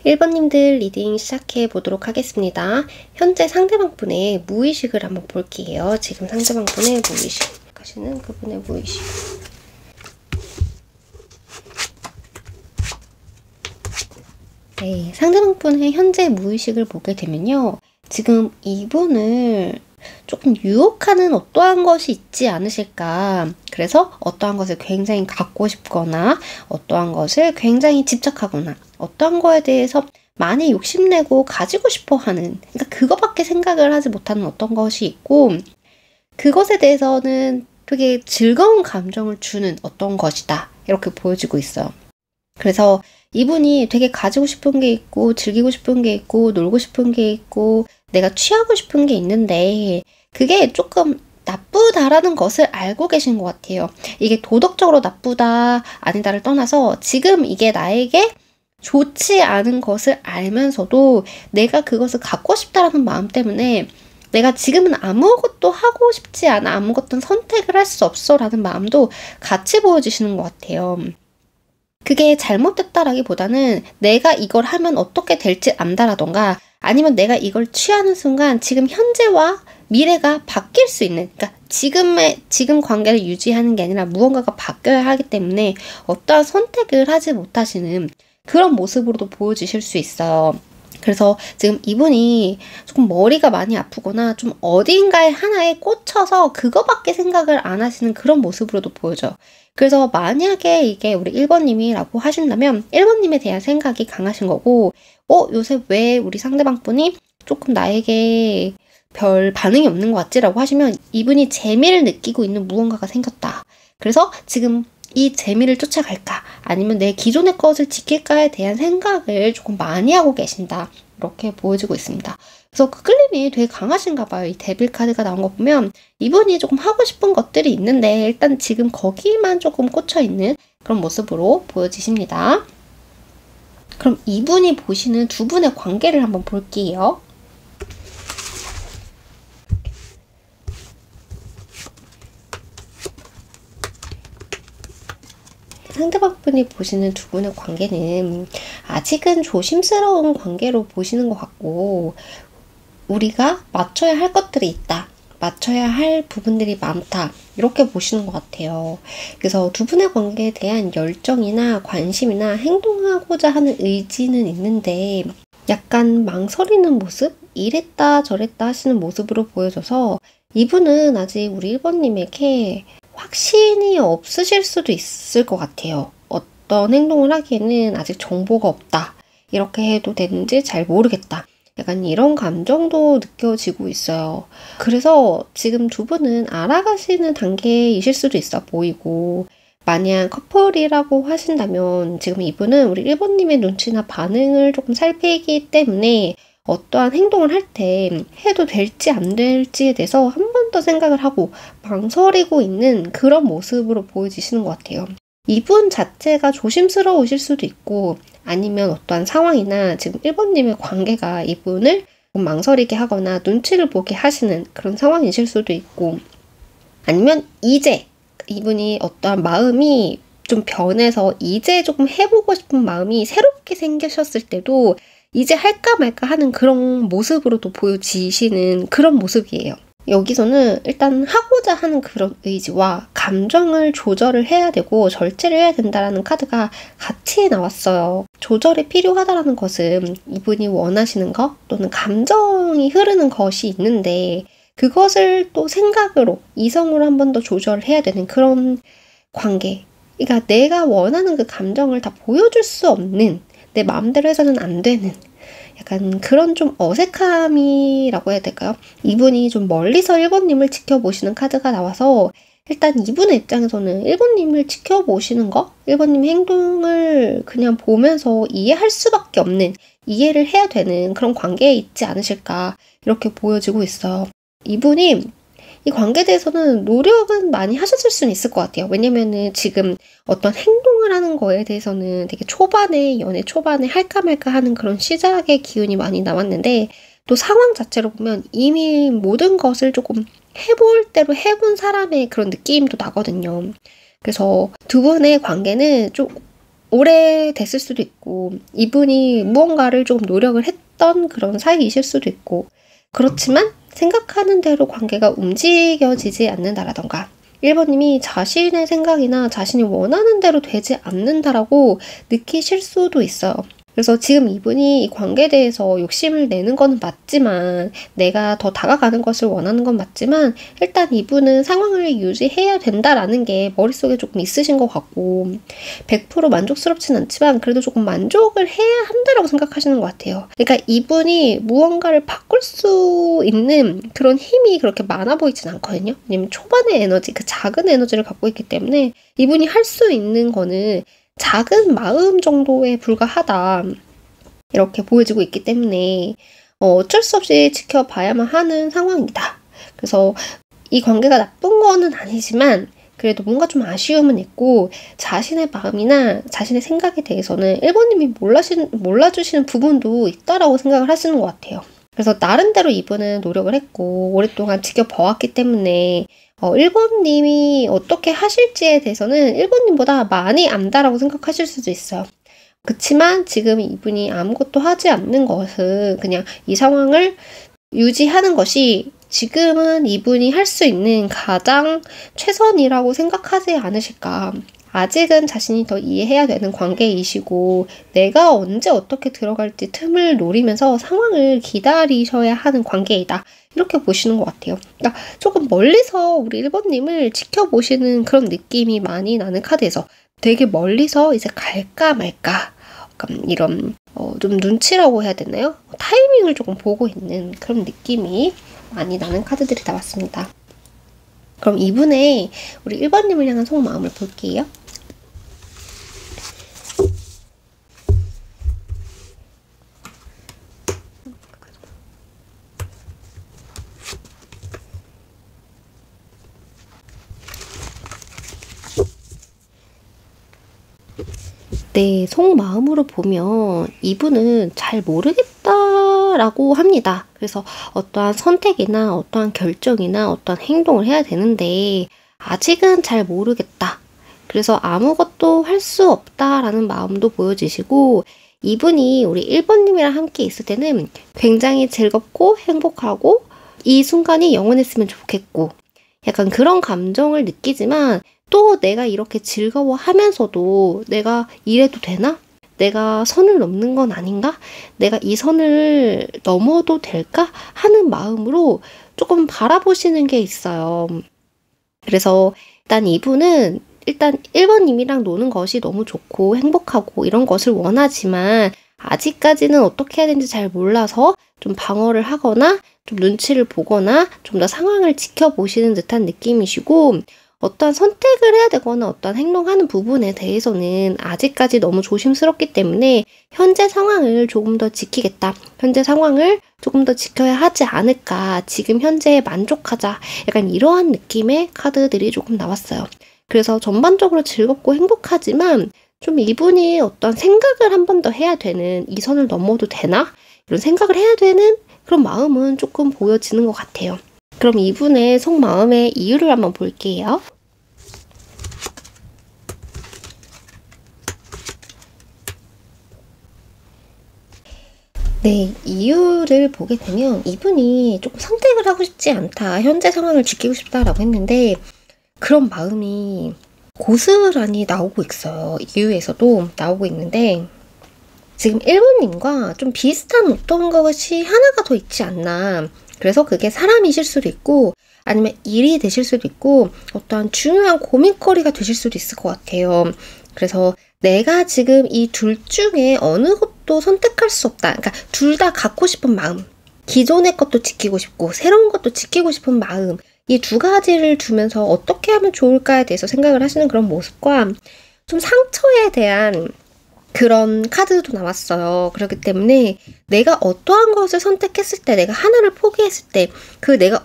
1번님들 리딩 시작해 보도록 하겠습니다. 현재 상대방분의 무의식을 한번 볼게요. 지금 상대방분의 무의식, 하시는 그분의 무의식. 네, 상대방분의 현재 무의식을 보게 되면요. 지금 이분을 조금 유혹하는 어떠한 것이 있지 않으실까. 그래서 어떠한 것을 굉장히 갖고 싶거나 어떠한 것을 굉장히 집착하거나 어떠한 거에 대해서 많이 욕심내고 가지고 싶어 하는, 그러니까 그거밖에 생각을 하지 못하는 어떤 것이 있고, 그것에 대해서는 되게 즐거운 감정을 주는 어떤 것이다, 이렇게 보여지고 있어요. 그래서 이분이 되게 가지고 싶은 게 있고 즐기고 싶은 게 있고 놀고 싶은 게 있고 내가 취하고 싶은 게 있는데 그게 조금 나쁘다라는 것을 알고 계신 것 같아요. 이게 도덕적으로 나쁘다 아니다를 떠나서 지금 이게 나에게 좋지 않은 것을 알면서도 내가 그것을 갖고 싶다라는 마음 때문에 내가 지금은 아무것도 하고 싶지 않아, 아무것도 선택을 할 수 없어 라는 마음도 같이 보여주시는 것 같아요. 그게 잘못됐다라기보다는 내가 이걸 하면 어떻게 될지 안다라던가 아니면 내가 이걸 취하는 순간 지금 현재와 미래가 바뀔 수 있는, 그러니까 지금 관계를 유지하는 게 아니라 무언가가 바뀌어야 하기 때문에 어떠한 선택을 하지 못하시는 그런 모습으로도 보여지실 수 있어요. 그래서 지금 이분이 조금 머리가 많이 아프거나 좀 어딘가에 하나에 꽂혀서 그거밖에 생각을 안 하시는 그런 모습으로도 보여져요. 그래서 만약에 이게 우리 1번님이라고 하신다면 1번님에 대한 생각이 강하신 거고, 요새 왜 우리 상대방 분이 조금 나에게 별 반응이 없는 것 같지? 라고 하시면 이분이 재미를 느끼고 있는 무언가가 생겼다. 그래서 지금 이 재미를 쫓아갈까? 아니면 내 기존의 것을 지킬까에 대한 생각을 조금 많이 하고 계신다. 이렇게 보여지고 있습니다. 그래서 그 끌림이 되게 강하신가 봐요. 이 데빌 카드가 나온 거 보면 이분이 조금 하고 싶은 것들이 있는데 일단 지금 거기만 조금 꽂혀있는 그런 모습으로 보여지십니다. 그럼 이분이 보시는 두 분의 관계를 한번 볼게요. 상대방분이 보시는 두 분의 관계는 아직은 조심스러운 관계로 보시는 것 같고 우리가 맞춰야 할 것들이 있다. 맞춰야 할 부분들이 많다. 이렇게 보시는 것 같아요. 그래서 두 분의 관계에 대한 열정이나 관심이나 행동하고자 하는 의지는 있는데 약간 망설이는 모습? 이랬다 저랬다 하시는 모습으로 보여져서 이분은 아직 우리 1번님에게 확신이 없으실 수도 있을 것 같아요. 어떤 행동을 하기에는 아직 정보가 없다. 이렇게 해도 되는지 잘 모르겠다. 약간 이런 감정도 느껴지고 있어요. 그래서 지금 두 분은 알아가시는 단계이실 수도 있어 보이고 만약 커플이라고 하신다면 지금 이분은 우리 1번님의 눈치나 반응을 조금 살피기 때문에 어떠한 행동을 할 때 해도 될지 안 될지에 대해서 한 번 더 생각을 하고 망설이고 있는 그런 모습으로 보여지시는 것 같아요. 이분 자체가 조심스러우실 수도 있고 아니면 어떠한 상황이나 지금 1번님의 관계가 이분을 망설이게 하거나 눈치를 보게 하시는 그런 상황이실 수도 있고 아니면 이제 이분이 어떠한 마음이 좀 변해서 이제 조금 해보고 싶은 마음이 새롭게 생기셨을 때도 이제 할까 말까 하는 그런 모습으로도 보여지시는 그런 모습이에요. 여기서는 일단 하고자 하는 그런 의지와 감정을 조절을 해야 되고 절제를 해야 된다라는 카드가 같이 나왔어요. 조절이 필요하다라는 것은 이분이 원하시는 것 또는 감정이 흐르는 것이 있는데 그것을 또 생각으로 이성으로 한 번 더 조절을 해야 되는 그런 관계 그러니까 내가 원하는 그 감정을 다 보여줄 수 없는, 내 마음대로 해서는 안 되는 약간 그런 좀 어색함이라고 해야 될까요? 이분이 좀 멀리서 1번님을 지켜보시는 카드가 나와서 일단 이분의 입장에서는 1번님을 지켜보시는 거? 1번님 행동을 그냥 보면서 이해할 수밖에 없는, 이해를 해야 되는 그런 관계에 있지 않으실까 이렇게 보여지고 있어요. 이분이 이 관계에 대해서는 노력은 많이 하셨을 수는 있을 것 같아요. 왜냐면은 지금 어떤 행동을 하는 거에 대해서는 되게 초반에, 연애 초반에 할까 말까 하는 그런 시작의 기운이 많이 남았는데, 또 상황 자체로 보면 이미 모든 것을 조금 해볼 대로 해본 사람의 그런 느낌도 나거든요. 그래서 두 분의 관계는 좀 오래됐을 수도 있고, 이분이 무언가를 조금 노력을 했던 그런 사이이실 수도 있고, 그렇지만 생각하는 대로 관계가 움직여지지 않는다라던가 1번님이 자신의 생각이나 자신이 원하는 대로 되지 않는다라고 느끼실 수도 있어요. 그래서 지금 이분이 이 관계에 대해서 욕심을 내는 건 맞지만, 내가 더 다가가는 것을 원하는 건 맞지만, 일단 이분은 상황을 유지해야 된다라는 게 머릿속에 조금 있으신 것 같고, 100% 만족스럽진 않지만 그래도 조금 만족을 해야 한다라고 생각하시는 것 같아요. 그러니까 이분이 무언가를 바꿀 수 있는 그런 힘이 그렇게 많아 보이진 않거든요. 왜냐면 초반의 에너지, 그 작은 에너지를 갖고 있기 때문에 이분이 할 수 있는 거는 작은 마음 정도에 불과하다 이렇게 보여지고 있기 때문에 어쩔 수 없이 지켜봐야만 하는 상황이다. 그래서 이 관계가 나쁜 거는 아니지만 그래도 뭔가 좀 아쉬움은 있고, 자신의 마음이나 자신의 생각에 대해서는 1번님이 몰라주시는 부분도 있다라고 생각을 하시는 것 같아요. 그래서 나름대로 이분은 노력을 했고 오랫동안 지켜봐왔기 때문에 1번님이 어떻게 하실지에 대해서는 1번님보다 많이 안다라고 생각하실 수도 있어요. 그치만 지금 이분이 아무것도 하지 않는 것은 그냥 이 상황을 유지하는 것이 지금은 이분이 할 수 있는 가장 최선이라고 생각하지 않으실까. 아직은 자신이 더 이해해야 되는 관계이시고, 내가 언제 어떻게 들어갈지 틈을 노리면서 상황을 기다리셔야 하는 관계이다. 이렇게 보시는 것 같아요. 그러니까 조금 멀리서 우리 1번님을 지켜보시는 그런 느낌이 많이 나는 카드에서 되게 멀리서 이제 갈까 말까, 약간 이런 좀 눈치라고 해야 되나요? 타이밍을 조금 보고 있는 그런 느낌이 많이 나는 카드들이 나왔습니다. 그럼 이분의 우리 1번님을 향한 속마음을 볼게요. 네, 속마음으로 보면 이분은 잘 모르겠다라고 합니다. 그래서 어떠한 선택이나 어떠한 결정이나 어떠한 행동을 해야 되는데 아직은 잘 모르겠다. 그래서 아무것도 할 수 없다라는 마음도 보여지시고, 이분이 우리 1번님이랑 함께 있을 때는 굉장히 즐겁고 행복하고 이 순간이 영원했으면 좋겠고 약간 그런 감정을 느끼지만, 또 내가 이렇게 즐거워하면서도 내가 이래도 되나? 내가 선을 넘는 건 아닌가? 내가 이 선을 넘어도 될까? 하는 마음으로 조금 바라보시는 게 있어요. 그래서 일단 이분은 1번님이랑 노는 것이 너무 좋고 행복하고 이런 것을 원하지만 아직까지는 어떻게 해야 되는지 잘 몰라서 좀 방어를 하거나 좀 눈치를 보거나 좀 더 상황을 지켜보시는 듯한 느낌이시고, 어떤 선택을 해야 되거나 어떤 행동하는 부분에 대해서는 아직까지 너무 조심스럽기 때문에 현재 상황을 조금 더 지키겠다. 현재 상황을 조금 더 지켜야 하지 않을까. 지금 현재에 만족하자. 약간 이러한 느낌의 카드들이 조금 나왔어요. 그래서 전반적으로 즐겁고 행복하지만 좀 이분이 어떤 생각을 한 번 더 해야 되는, 이 선을 넘어도 되나? 이런 생각을 해야 되는 그런 마음은 조금 보여지는 것 같아요. 그럼 이분의 속마음의 이유를 한번 볼게요. 네, 이유를 보게 되면 이분이 조금 선택을 하고 싶지 않다, 현재 상황을 지키고 싶다라고 했는데 그런 마음이 고스란히 나오고 있어요. 이유에서도 나오고 있는데, 지금 1번님과 좀 비슷한 어떤 것이 하나가 더 있지 않나. 그래서 그게 사람이실 수도 있고 아니면 일이 되실 수도 있고 어떠한 중요한 고민거리가 되실 수도 있을 것 같아요. 그래서 내가 지금 이 둘 중에 어느 것도 선택할 수 없다. 그러니까 둘 다 갖고 싶은 마음. 기존의 것도 지키고 싶고 새로운 것도 지키고 싶은 마음. 이 두 가지를 두면서 어떻게 하면 좋을까에 대해서 생각을 하시는 그런 모습과 좀 상처에 대한 그런 카드도 나왔어요. 그렇기 때문에 내가 어떠한 것을 선택했을 때, 내가 하나를 포기했을 때, 그 내가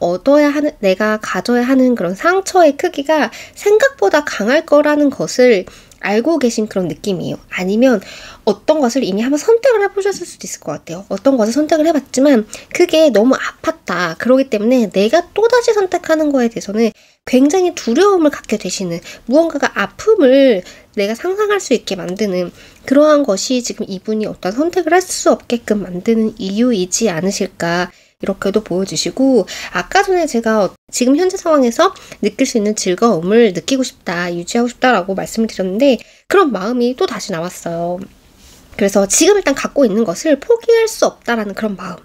내가 가져야 하는 그런 상처의 크기가 생각보다 강할 거라는 것을 알고 계신 그런 느낌이에요. 아니면 어떤 것을 이미 한번 선택을 해보셨을 수도 있을 것 같아요. 어떤 것을 선택을 해봤지만 그게 너무 아팠다. 그러기 때문에 내가 또다시 선택하는 거에 대해서는 굉장히 두려움을 갖게 되시는, 무언가가 아픔을 내가 상상할 수 있게 만드는 그러한 것이 지금 이분이 어떤 선택을 할 수 없게끔 만드는 이유이지 않으실까, 이렇게도 보여주시고, 아까 전에 제가 지금 현재 상황에서 느낄 수 있는 즐거움을 느끼고 싶다, 유지하고 싶다라고 말씀을 드렸는데 그런 마음이 또 다시 나왔어요. 그래서 지금 일단 갖고 있는 것을 포기할 수 없다라는 그런 마음.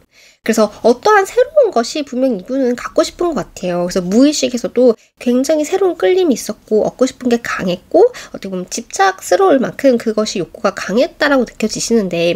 그래서 어떠한 새로운 것이 분명 이분은 갖고 싶은 것 같아요. 그래서 무의식에서도 굉장히 새로운 끌림이 있었고 얻고 싶은 게 강했고 어떻게 보면 집착스러울 만큼 그것이 욕구가 강했다라고 느껴지시는데,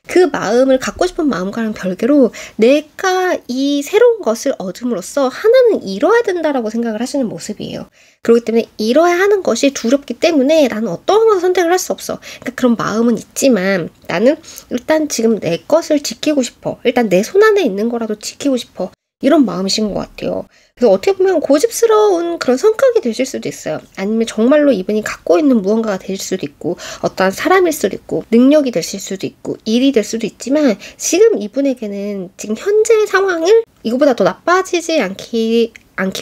그 마음을, 갖고 싶은 마음과는 별개로 내가 이 새로운 것을 얻음으로써 하나는 이뤄야 된다라고 생각을 하시는 모습이에요. 그렇기 때문에 이뤄야 하는 것이 두렵기 때문에 나는 어떠한 것을 선택을 할 수 없어. 그러니까 그런 마음은 있지만 나는 일단 지금 내 것을 지키고 싶어. 일단 내 손 안에 있는 거라도 지키고 싶어. 이런 마음이신 것 같아요. 그래서 어떻게 보면 고집스러운 그런 성격이 되실 수도 있어요. 아니면 정말로 이분이 갖고 있는 무언가가 될 수도 있고 어떠한 사람일 수도 있고 능력이 되실 수도 있고 일이 될 수도 있지만, 지금 이분에게는 지금 현재 상황을 이거보다 더 나빠지지 않기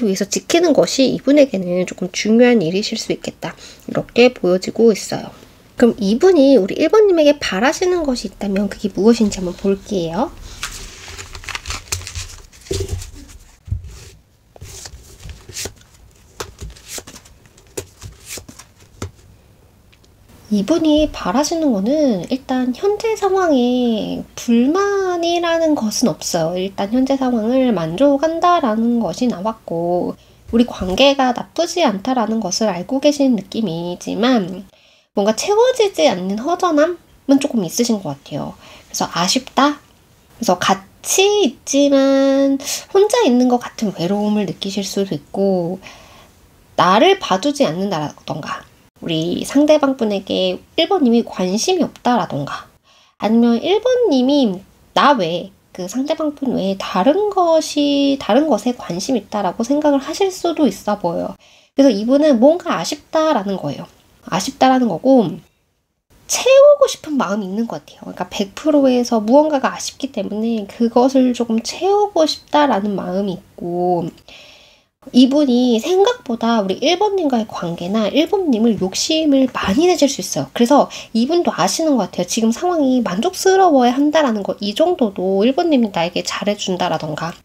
위해서 지키는 것이 이분에게는 조금 중요한 일이실 수 있겠다, 이렇게 보여지고 있어요. 그럼 이분이 우리 1번님에게 바라시는 것이 있다면 그게 무엇인지 한번 볼게요. 이분이 바라시는 거는 일단 현재 상황에 불만이라는 것은 없어요. 일단 현재 상황을 만족한다라는 것이 나왔고 우리 관계가 나쁘지 않다라는 것을 알고 계신 느낌이지만 뭔가 채워지지 않는 허전함은 조금 있으신 것 같아요. 그래서 아쉽다. 그래서 같이 있지만 혼자 있는 것 같은 외로움을 느끼실 수도 있고, 나를 봐주지 않는다라던가 우리 상대방 분에게 1번님이 관심이 없다라던가, 아니면 1번님이 나 외에, 그 상대방 분 외에 다른 것에 관심이 있다라고 생각을 하실 수도 있어 보여요. 그래서 이분은 뭔가 아쉽다라는 거예요. 아쉽다라는 거고 채우고 싶은 마음이 있는 것 같아요. 그러니까 100%에서 무언가가 아쉽기 때문에 그것을 조금 채우고 싶다라는 마음이 있고, 이분이 생각보다 우리 1번님과의 관계나 1번님을 욕심을 많이 내실 수 있어요. 그래서 이분도 아시는 것 같아요. 지금 상황이 만족스러워야 한다라는 거, 이 정도도 1번님이 나에게 잘해준다라던가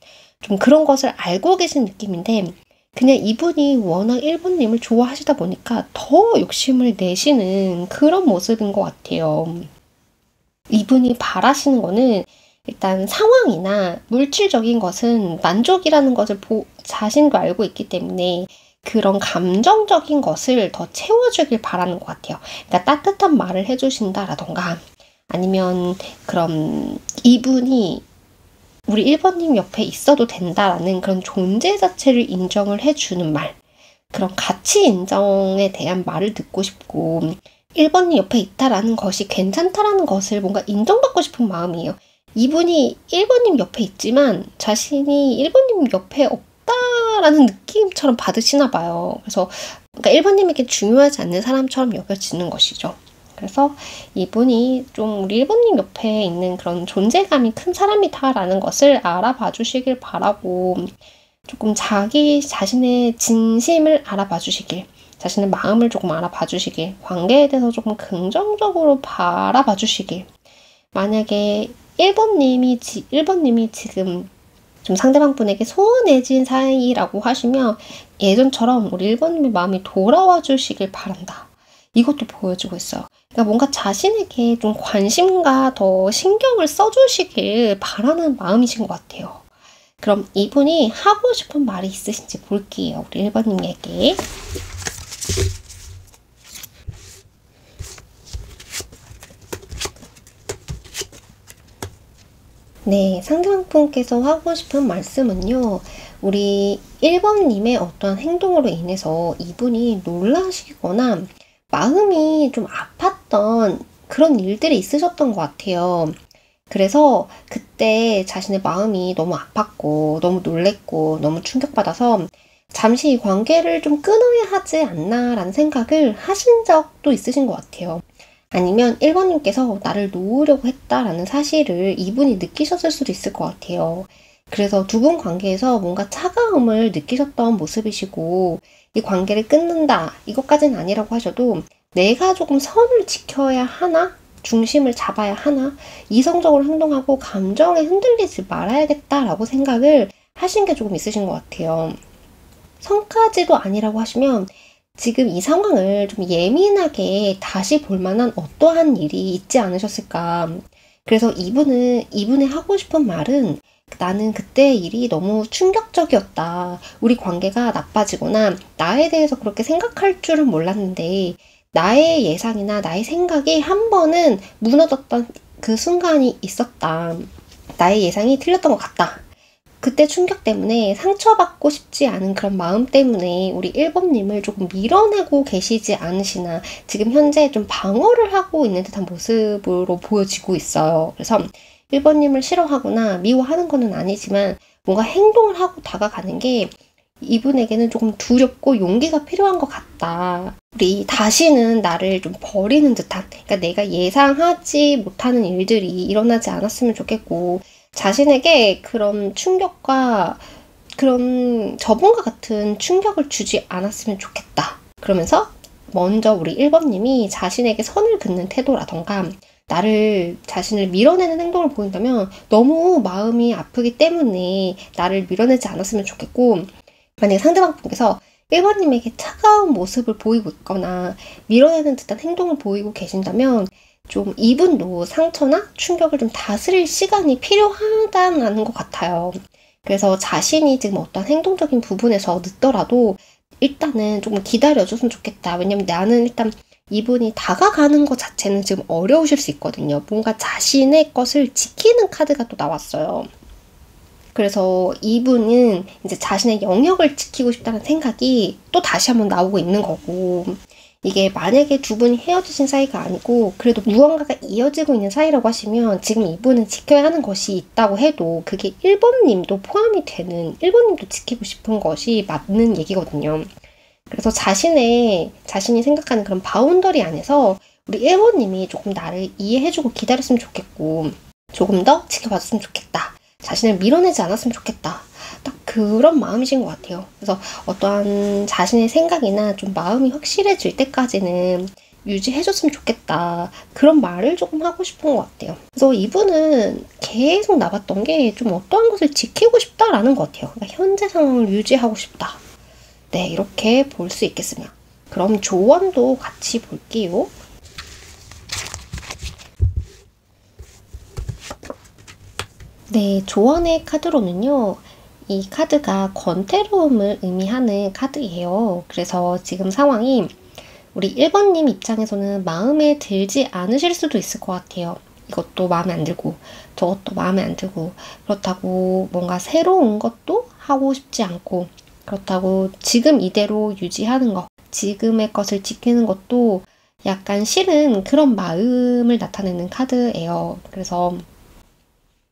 좀 그런 것을 알고 계신 느낌인데, 그냥 이분이 워낙 1번님을 좋아하시다 보니까 더 욕심을 내시는 그런 모습인 것 같아요. 이분이 바라시는 거는 일단 상황이나 물질적인 것은 만족이라는 것을 자신도 알고 있기 때문에 그런 감정적인 것을 더 채워주길 바라는 것 같아요. 그러니까 따뜻한 말을 해주신다라던가, 아니면 그럼 이분이 우리 1번님 옆에 있어도 된다라는 그런 존재 자체를 인정을 해주는 말, 그런 가치 인정에 대한 말을 듣고 싶고, 1번님 옆에 있다라는 것이 괜찮다라는 것을 뭔가 인정받고 싶은 마음이에요. 이분이 1번님 옆에 있지만 자신이 1번님 옆에 없다라는 느낌처럼 받으시나 봐요. 그래서 그러니까 1번님에게 중요하지 않는 사람처럼 여겨지는 것이죠. 그래서 이분이 좀 우리 1번님 옆에 있는 그런 존재감이 큰 사람이다라는 것을 알아봐 주시길 바라고, 조금 자기 자신의 진심을 알아봐 주시길, 자신의 마음을 조금 알아봐 주시길, 관계에 대해서 조금 긍정적으로 바라봐 주시길. 만약에 1번님이 지금 좀 상대방 분에게 소원해진 사이라고 하시면 예전처럼 우리 1번님의 마음이 돌아와 주시길 바란다, 이것도 보여주고 있어요. 그러니까 뭔가 자신에게 좀 관심과 더 신경을 써주시길 바라는 마음이신 것 같아요. 그럼 이분이 하고 싶은 말이 있으신지 볼게요. 우리 1번님에게. 네, 상대방분께서 하고 싶은 말씀은요. 우리 1번님의 어떠한 행동으로 인해서 이분이 놀라시거나 마음이 좀 아팠던 그런 일들이 있으셨던 것 같아요. 그래서 그때 자신의 마음이 너무 아팠고 너무 놀랬고 너무 충격받아서 잠시 이 관계를 좀 끊어야 하지 않나라는 생각을 하신 적도 있으신 것 같아요. 아니면 1번님께서 나를 놓으려고 했다라는 사실을 이분이 느끼셨을 수도 있을 것 같아요. 그래서 두 분 관계에서 뭔가 차가움을 느끼셨던 모습이시고 이 관계를 끊는다 이것까지는 아니라고 하셔도 내가 조금 선을 지켜야 하나? 중심을 잡아야 하나? 이성적으로 행동하고 감정에 흔들리지 말아야겠다라고 생각을 하신 게 조금 있으신 것 같아요. 선까지도 아니라고 하시면 지금 이 상황을 좀 예민하게 다시 볼 만한 어떠한 일이 있지 않으셨을까. 그래서 이분의 하고 싶은 말은 나는 그때 일이 너무 충격적이었다. 우리 관계가 나빠지거나 나에 대해서 그렇게 생각할 줄은 몰랐는데 나의 예상이나 나의 생각이 한 번은 무너졌던 그 순간이 있었다. 나의 예상이 틀렸던 것 같다. 그때 충격 때문에 상처받고 싶지 않은 그런 마음 때문에 우리 1번님을 조금 밀어내고 계시지 않으시나 지금 현재 좀 방어를 하고 있는 듯한 모습으로 보여지고 있어요. 그래서 1번님을 싫어하거나 미워하는 거는 아니지만 뭔가 행동을 하고 다가가는 게 이분에게는 조금 두렵고 용기가 필요한 것 같다. 우리 다시는 나를 좀 버리는 듯한, 그러니까 내가 예상하지 못하는 일들이 일어나지 않았으면 좋겠고 자신에게 그런 충격과 그런 저번과 같은 충격을 주지 않았으면 좋겠다. 그러면서 먼저 우리 1번님이 자신에게 선을 긋는 태도라던가 자신을 밀어내는 행동을 보인다면 너무 마음이 아프기 때문에 나를 밀어내지 않았으면 좋겠고 만약에 상대방분께서 1번님에게 차가운 모습을 보이고 있거나 밀어내는 듯한 행동을 보이고 계신다면 좀 이분도 상처나 충격을 좀 다스릴 시간이 필요하다는 것 같아요. 그래서 자신이 지금 어떤 행동적인 부분에서 늦더라도 일단은 조금 기다려줬으면 좋겠다. 왜냐면 나는 일단 이분이 다가가는 것 자체는 지금 어려우실 수 있거든요. 뭔가 자신의 것을 지키는 카드가 또 나왔어요. 그래서 이분은 이제 자신의 영역을 지키고 싶다는 생각이 또 다시 한번 나오고 있는 거고 이게 만약에 두 분이 헤어지신 사이가 아니고 그래도 무언가가 이어지고 있는 사이라고 하시면 지금 이분은 지켜야 하는 것이 있다고 해도 그게 1번님도 포함이 되는 1번님도 지키고 싶은 것이 맞는 얘기거든요. 그래서 자신이 생각하는 그런 바운더리 안에서 우리 1번님이 조금 나를 이해해주고 기다렸으면 좋겠고 조금 더 지켜봐줬으면 좋겠다. 자신을 밀어내지 않았으면 좋겠다. 딱 그런 마음이신 것 같아요. 그래서 어떠한 자신의 생각이나 좀 마음이 확실해질 때까지는 유지해줬으면 좋겠다. 그런 말을 조금 하고 싶은 것 같아요. 그래서 이분은 계속 나봤던 게 좀 어떠한 것을 지키고 싶다라는 것 같아요. 그러니까 현재 상황을 유지하고 싶다. 네, 이렇게 볼 수 있겠습니다. 그럼 조언도 같이 볼게요. 네, 조언의 카드로는요. 이 카드가 권태로움을 의미하는 카드예요. 그래서 지금 상황이 우리 1번님 입장에서는 마음에 들지 않으실 수도 있을 것 같아요. 이것도 마음에 안 들고 저것도 마음에 안 들고 그렇다고 뭔가 새로운 것도 하고 싶지 않고 그렇다고 지금 이대로 유지하는 것, 지금의 것을 지키는 것도 약간 싫은 그런 마음을 나타내는 카드예요. 그래서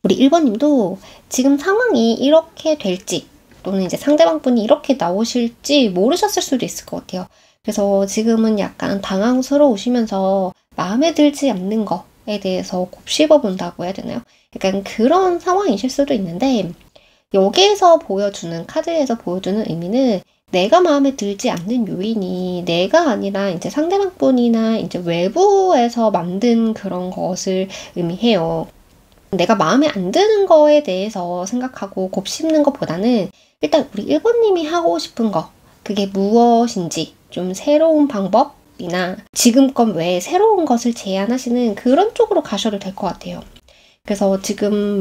우리 1번님도 지금 상황이 이렇게 될지 또는 이제 상대방분이 이렇게 나오실지 모르셨을 수도 있을 것 같아요. 그래서 지금은 약간 당황스러우시면서 마음에 들지 않는 거에 대해서 곱씹어 본다고 해야 되나요? 약간 그런 상황이실 수도 있는데 여기에서 보여주는 카드에서 보여주는 의미는 내가 마음에 들지 않는 요인이 내가 아니라 이제 상대방분이나 이제 외부에서 만든 그런 것을 의미해요. 내가 마음에 안 드는 거에 대해서 생각하고 곱씹는 것보다는 일단 우리 1번님이 하고 싶은 거 그게 무엇인지 좀 새로운 방법이나 지금껏 외에 새로운 것을 제안하시는 그런 쪽으로 가셔도 될 것 같아요. 그래서 지금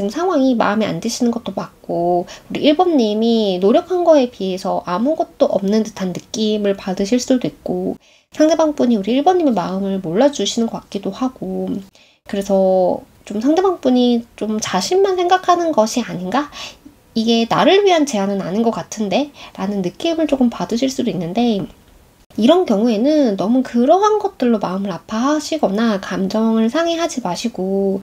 상황이 마음에 안 드시는 것도 맞고, 우리 1번님이 노력한 거에 비해서 아무것도 없는 듯한 느낌을 받으실 수도 있고, 상대방 분이 우리 1번님의 마음을 몰라주시는 것 같기도 하고, 그래서 좀 상대방 분이 좀 자신만 생각하는 것이 아닌가? 이게 나를 위한 제안은 아닌 것 같은데? 라는 느낌을 조금 받으실 수도 있는데, 이런 경우에는 너무 그러한 것들로 마음을 아파하시거나 감정을 상해하지 마시고,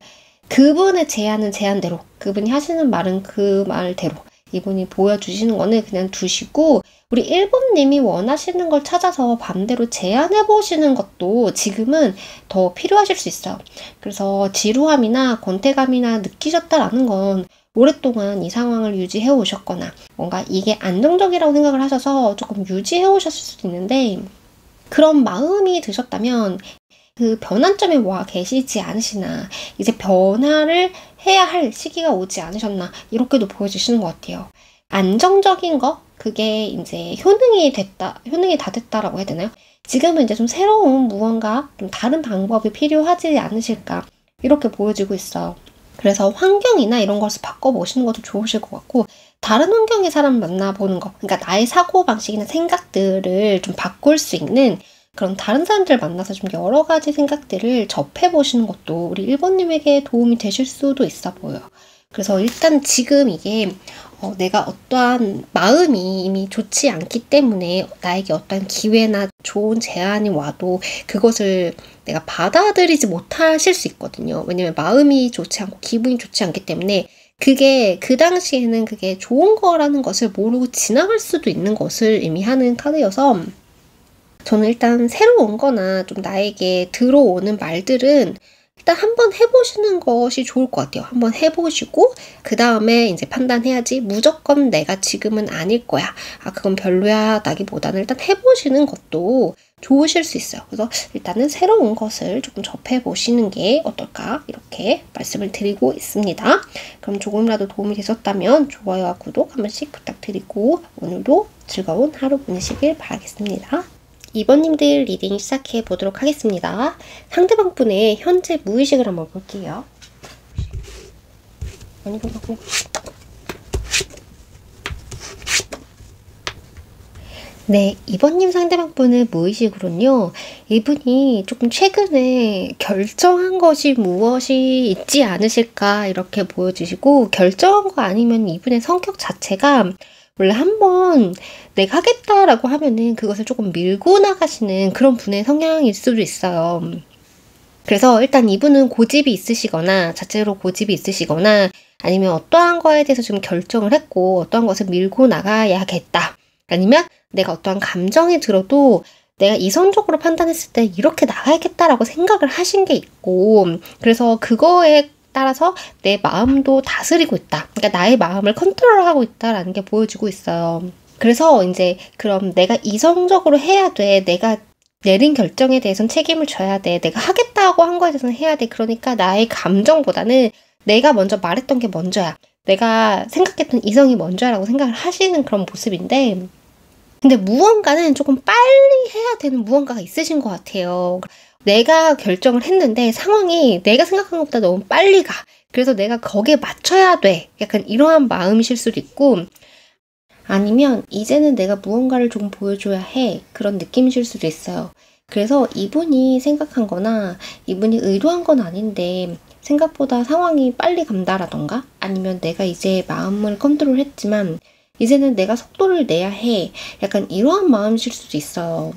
그분의 제안은 제안대로, 그분이 하시는 말은 그 말대로, 이분이 보여주시는 거는 그냥 두시고, 우리 1번님이 원하시는 걸 찾아서 반대로 제안해보시는 것도 지금은 더 필요하실 수 있어요. 그래서 지루함이나 권태감이나 느끼셨다라는 건 오랫동안 이 상황을 유지해 오셨거나 뭔가 이게 안정적이라고 생각을 하셔서 조금 유지해 오셨을 수도 있는데, 그런 마음이 드셨다면 그 변환점에 와 계시지 않으시나, 이제 변화를 해야 할 시기가 오지 않으셨나, 이렇게도 보여주시는 것 같아요. 안정적인 거, 그게 이제 효능이 다 됐다라고 해야 되나요? 지금은 이제 좀 새로운 무언가, 좀 다른 방법이 필요하지 않으실까, 이렇게 보여지고 있어요. 그래서 환경이나 이런 것을 바꿔보시는 것도 좋으실 것 같고, 다른 환경의 사람 만나보는 거, 그러니까 나의 사고방식이나 생각들을 좀 바꿀 수 있는 그런 다른 사람들 만나서 좀 여러 가지 생각들을 접해보시는 것도 우리 1번님에게 도움이 되실 수도 있어 보여요. 그래서 일단 지금 이게 내가 어떠한 마음이 이미 좋지 않기 때문에 나에게 어떠한 기회나 좋은 제안이 와도 그것을 내가 받아들이지 못하실 수 있거든요. 왜냐면 마음이 좋지 않고 기분이 좋지 않기 때문에 그게 그 당시에는 그게 좋은 거라는 것을 모르고 지나갈 수도 있는 것을 의미하는 카드여서, 저는 일단 새로운 거나 좀 나에게 들어오는 말들은 일단 한번 해보시는 것이 좋을 것 같아요. 한번 해보시고 그 다음에 이제 판단해야지, 무조건 내가 지금은 아닐 거야, 그건 별로야 라기보다는 일단 해보시는 것도 좋으실 수 있어요. 그래서 일단은 새로운 것을 조금 접해보시는 게 어떨까, 이렇게 말씀을 드리고 있습니다. 그럼 조금이라도 도움이 되셨다면 좋아요와 구독 한 번씩 부탁드리고, 오늘도 즐거운 하루 보내시길 바라겠습니다. 2번님들 리딩 시작해 보도록 하겠습니다. 상대방 분의 현재 무의식을 한번 볼게요. 네, 2번님 상대방 분의 무의식으로는요, 이분이 조금 최근에 결정한 것이 무엇이 있지 않으실까, 이렇게 보여주시고, 결정한 거 아니면 이분의 성격 자체가 원래 한번 내가 하겠다라고 하면은 그것을 조금 밀고 나가시는 그런 분의 성향일 수도 있어요. 그래서 일단 이분은 고집이 있으시거나, 자체로 고집이 있으시거나, 아니면 어떠한 거에 대해서 좀 결정을 했고 어떠한 것을 밀고 나가야겠다, 아니면 내가 어떠한 감정이 들어도 내가 이성적으로 판단했을 때 이렇게 나가야겠다라고 생각을 하신 게 있고, 그래서 그거에 따라서 내 마음도 다스리고 있다, 그러니까 나의 마음을 컨트롤하고 있다라는 게 보여지고 있어요. 그래서 이제 그럼 내가 이성적으로 해야 돼, 내가 내린 결정에 대해서는 책임을 져야 돼, 내가 하겠다고 한 거에 대해서는 해야 돼, 그러니까 나의 감정보다는 내가 먼저 말했던 게 먼저야, 내가 생각했던 이성이 먼저야 라고 생각을 하시는 그런 모습인데, 근데 무언가는 조금 빨리 해야 되는 무언가가 있으신 것 같아요. 내가 결정을 했는데 상황이 내가 생각한 것보다 너무 빨리 가, 그래서 내가 거기에 맞춰야 돼, 약간 이러한 마음이실 수도 있고, 아니면 이제는 내가 무언가를 조금 보여줘야 해, 그런 느낌이실 수도 있어요. 그래서 이분이 생각한 거나 이분이 의도한 건 아닌데 생각보다 상황이 빨리 간다라던가, 아니면 내가 이제 마음을 컨트롤했지만 이제는 내가 속도를 내야 해, 약간 이러한 마음이실 수도 있어요.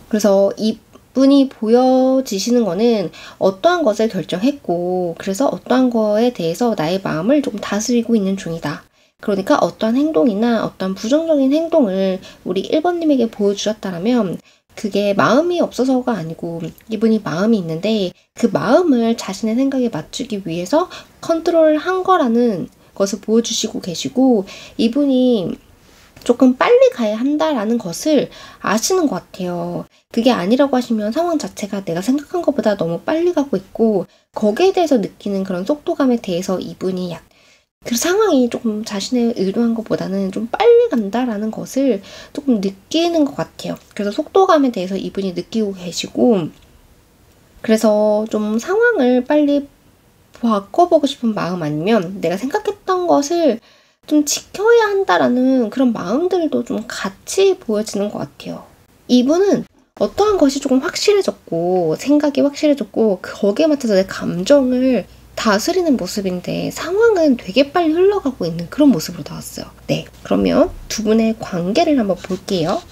그래서 이분이 보여지시는 거는 어떠한 것을 결정했고, 그래서 어떠한 거에 대해서 나의 마음을 좀 다스리고 있는 중이다. 그러니까 어떠한 행동이나 어떠한 부정적인 행동을 우리 1번님에게 보여주셨다면 그게 마음이 없어서가 아니고 이분이 마음이 있는데 그 마음을 자신의 생각에 맞추기 위해서 컨트롤한 거라는 것을 보여주시고 계시고, 이분이 조금 빨리 가야 한다라는 것을 아시는 것 같아요. 그게 아니라고 하시면 상황 자체가 내가 생각한 것보다 너무 빨리 가고 있고, 거기에 대해서 느끼는 그런 속도감에 대해서 이분이 그 상황이 조금 자신의 의도한 것보다는 좀 빨리 간다라는 것을 조금 느끼는 것 같아요. 그래서 속도감에 대해서 이분이 느끼고 계시고, 그래서 좀 상황을 빨리 바꿔보고 싶은 마음 아니면 내가 생각했던 것을 좀 지켜야 한다라는 그런 마음들도 좀 같이 보여지는 것 같아요. 이분은 어떠한 것이 조금 확실해졌고 생각이 확실해졌고 거기에 맞춰서 내 감정을 다스리는 모습인데 상황은 되게 빨리 흘러가고 있는 그런 모습으로 나왔어요. 네, 그러면 두 분의 관계를 한번 볼게요.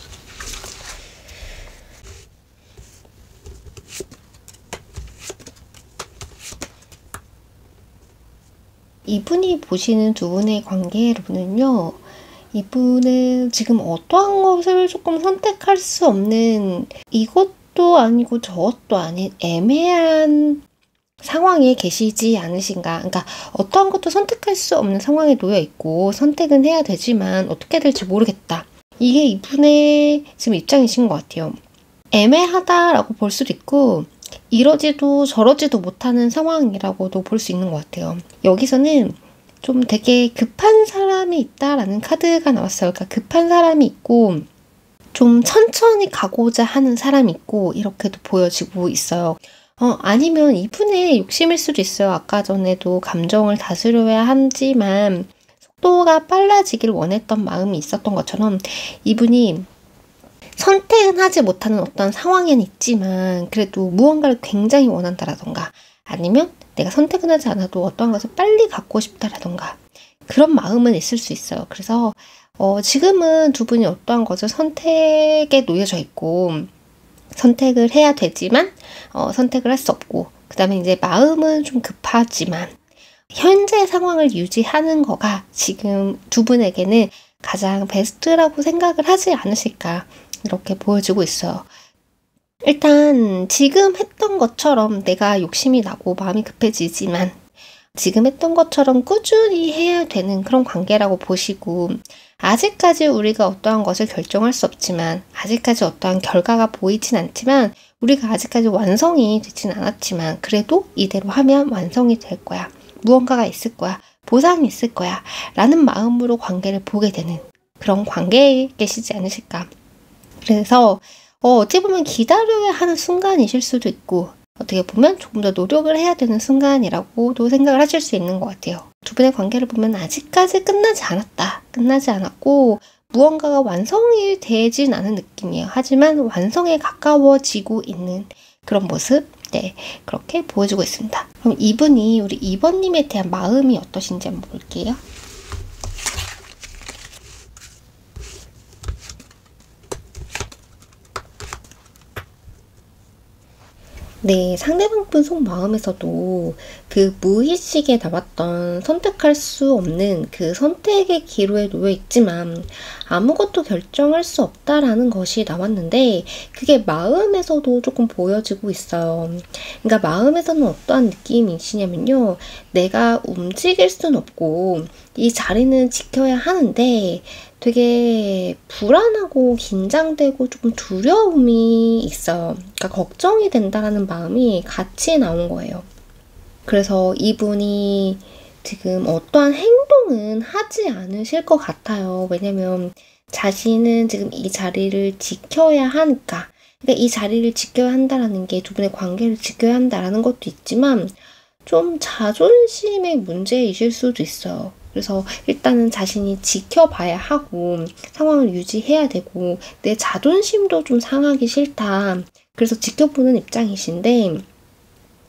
이분이 보시는 두 분의 관계로는요. 이분은 지금 어떠한 것을 조금 선택할 수 없는 이것도 아니고 저것도 아닌 애매한 상황에 계시지 않으신가. 그러니까 어떠한 것도 선택할 수 없는 상황에 놓여 있고 선택은 해야 되지만 어떻게 될지 모르겠다. 이게 이분의 지금 입장이신 것 같아요. 애매하다라고 볼 수도 있고 이러지도 저러지도 못하는 상황이라고도 볼 수 있는 것 같아요. 여기서는 좀 되게 급한 사람이 있다라는 카드가 나왔어요. 그러니까 급한 사람이 있고 좀 천천히 가고자 하는 사람이 있고 이렇게도 보여지고 있어요. 아니면 이분의 욕심일 수도 있어요. 아까 전에도 감정을 다스려야 하지만 속도가 빨라지길 원했던 마음이 있었던 것처럼 이분이 선택은 하지 못하는 어떤 상황에는 있지만 그래도 무언가를 굉장히 원한다라던가 아니면 내가 선택은 하지 않아도 어떠한 것을 빨리 갖고 싶다라던가 그런 마음은 있을 수 있어요. 그래서 지금은 두 분이 어떠한 것을 선택에 놓여져 있고 선택을 해야 되지만 선택을 할 수 없고 그 다음에 이제 마음은 좀 급하지만 현재 상황을 유지하는 거가 지금 두 분에게는 가장 베스트라고 생각을 하지 않으실까 이렇게 보여지고 있어요. 일단 지금 했던 것처럼 내가 욕심이 나고 마음이 급해지지만 지금 했던 것처럼 꾸준히 해야 되는 그런 관계라고 보시고 아직까지 우리가 어떠한 것을 결정할 수 없지만 아직까지 어떠한 결과가 보이진 않지만 우리가 아직까지 완성이 되진 않았지만 그래도 이대로 하면 완성이 될 거야. 무언가가 있을 거야. 보상이 있을 거야. 라는 마음으로 관계를 보게 되는 그런 관계에 계시지 않으실까. 그래서 어떻게 보면 기다려야 하는 순간이실 수도 있고 어떻게 보면 조금 더 노력을 해야 되는 순간이라고도 생각을 하실 수 있는 것 같아요. 두 분의 관계를 보면 아직까지 끝나지 않았다. 끝나지 않았고 무언가가 완성이 되진 않은 느낌이에요. 하지만 완성에 가까워지고 있는 그런 모습 네, 그렇게 보여주고 있습니다. 그럼 이분이 우리 2번님에 대한 마음이 어떠신지 한번 볼게요. 네, 상대방 분 속마음에서도 그 무의식에 나왔던 선택할 수 없는 그 선택의 기로에 놓여 있지만 아무것도 결정할 수 없다라는 것이 나왔는데 그게 마음에서도 조금 보여지고 있어요. 그러니까 마음에서는 어떠한 느낌이시냐면요. 내가 움직일 수는 없고 이 자리는 지켜야 하는데 되게 불안하고 긴장되고 조금 두려움이 있어요. 그러니까 걱정이 된다는 마음이 같이 나온 거예요. 그래서 이분이 지금 어떠한 행동은 하지 않으실 것 같아요. 왜냐면 자신은 지금 이 자리를 지켜야 하니까. 그러니까 이 자리를 지켜야 한다라는 게 두 분의 관계를 지켜야 한다라는 것도 있지만 좀 자존심의 문제이실 수도 있어요. 그래서 일단은 자신이 지켜봐야 하고 상황을 유지해야 되고 내 자존심도 좀 상하기 싫다. 그래서 지켜보는 입장이신데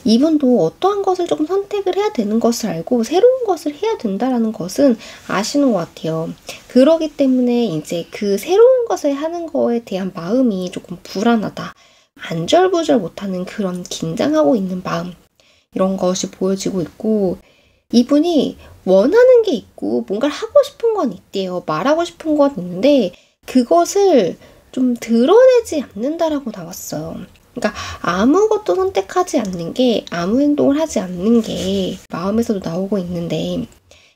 이분도 어떠한 것을 조금 선택을 해야 되는 것을 알고 새로운 것을 해야 된다라는 것은 아시는 것 같아요. 그러기 때문에 이제 그 새로운 것을 하는 거에 대한 마음이 조금 불안하다. 안절부절 못하는 그런 긴장하고 있는 마음 이런 것이 보여지고 있고 이분이 원하는 게 있고 뭔가를 하고 싶은 건 있대요. 말하고 싶은 건 있는데 그것을 좀 드러내지 않는다라고 나왔어요. 그러니까 아무것도 선택하지 않는 게 아무 행동을 하지 않는 게 마음에서도 나오고 있는데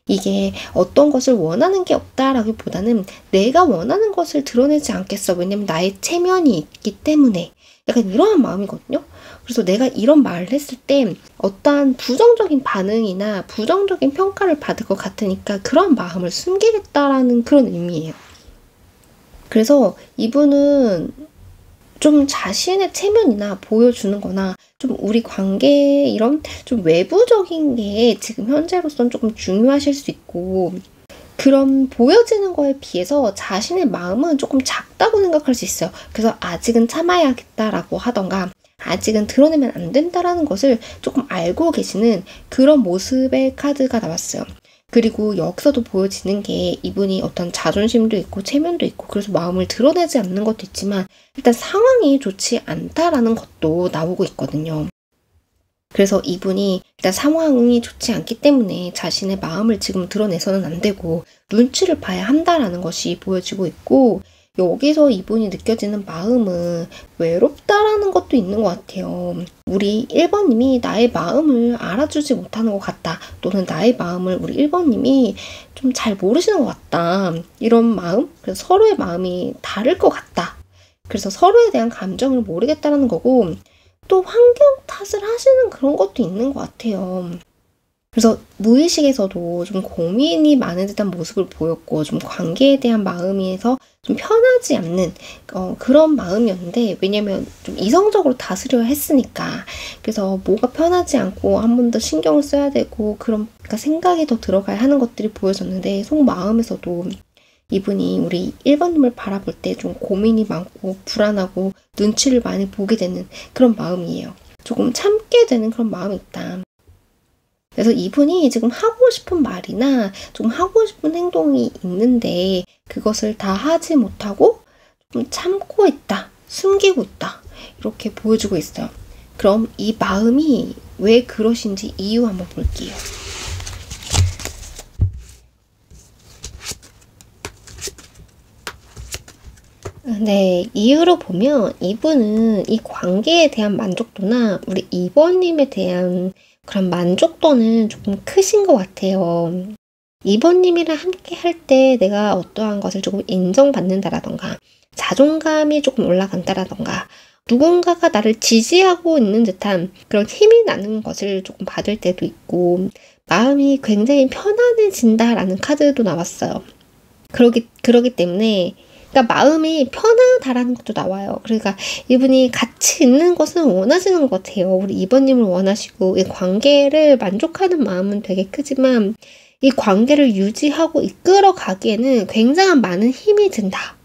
이게 어떤 것을 원하는 게 없다라기보다는 내가 원하는 것을 드러내지 않겠어. 왜냐면 나의 체면이 있기 때문에 약간 이러한 마음이거든요. 그래서 내가 이런 말을 했을 때 어떠한 부정적인 반응이나 부정적인 평가를 받을 것 같으니까 그런 마음을 숨기겠다라는 그런 의미예요. 그래서 이분은 좀 자신의 체면이나 보여주는 거나 좀 우리 관계에 이런 좀 외부적인 게 지금 현재로서는 조금 중요하실 수 있고, 그런 보여지는 거에 비해서 자신의 마음은 조금 작다고 생각할 수 있어요. 그래서 아직은 참아야겠다라고 하던가 아직은 드러내면 안 된다라는 것을 조금 알고 계시는 그런 모습의 카드가 나왔어요. 그리고 여기서도 보여지는 게 이분이 어떤 자존심도 있고 체면도 있고 그래서 마음을 드러내지 않는 것도 있지만 일단 상황이 좋지 않다라는 것도 나오고 있거든요. 그래서 이분이 일단 상황이 좋지 않기 때문에 자신의 마음을 지금 드러내서는 안 되고 눈치를 봐야 한다라는 것이 보여지고 있고, 여기서 이분이 느껴지는 마음은 외롭다라는 것도 있는 것 같아요. 우리 1번님이 나의 마음을 알아주지 못하는 것 같다. 또는 나의 마음을 우리 1번님이 좀 잘 모르시는 것 같다. 이런 마음? 그래서 서로의 마음이 다를 것 같다. 그래서 서로에 대한 감정을 모르겠다라는 거고, 또 환경 탓을 하시는 그런 것도 있는 것 같아요. 그래서 무의식에서도 좀 고민이 많은 듯한 모습을 보였고, 좀 관계에 대한 마음에서 좀 편하지 않는 그런 마음이었는데, 왜냐면 좀 이성적으로 다스려야 했으니까. 그래서 뭐가 편하지 않고 한 번 더 신경을 써야 되고, 그러니까 생각이 더 들어가야 하는 것들이 보여졌는데, 속마음에서도 이분이 우리 1번님을 바라볼 때 좀 고민이 많고 불안하고 눈치를 많이 보게 되는 그런 마음이에요. 조금 참게 되는 그런 마음이 있다. 그래서 이분이 지금 하고 싶은 말이나 좀 하고 싶은 행동이 있는데 그것을 다 하지 못하고 좀 참고 있다, 숨기고 있다, 이렇게 보여주고 있어요. 그럼 이 마음이 왜 그러신지 이유 한번 볼게요. 네, 이유로 보면 이분은 이 관계에 대한 만족도나 우리 2번님에 대한 그런 만족도는 조금 크신 것 같아요. 2번님이랑 함께 할 때 내가 어떠한 것을 조금 인정받는다라던가 자존감이 조금 올라간다라던가 누군가가 나를 지지하고 있는 듯한 그런 힘이 나는 것을 조금 받을 때도 있고 마음이 굉장히 편안해진다라는 카드도 나왔어요. 그러기 때문에 그러니까 마음이 편하다라는 것도 나와요. 그러니까 이분이 같이 있는 것은 원하시는 것 같아요. 우리 2번님을 원하시고 이 관계를 만족하는 마음은 되게 크지만 이 관계를 유지하고 이끌어 가기에는 굉장한 많은 힘이 든다.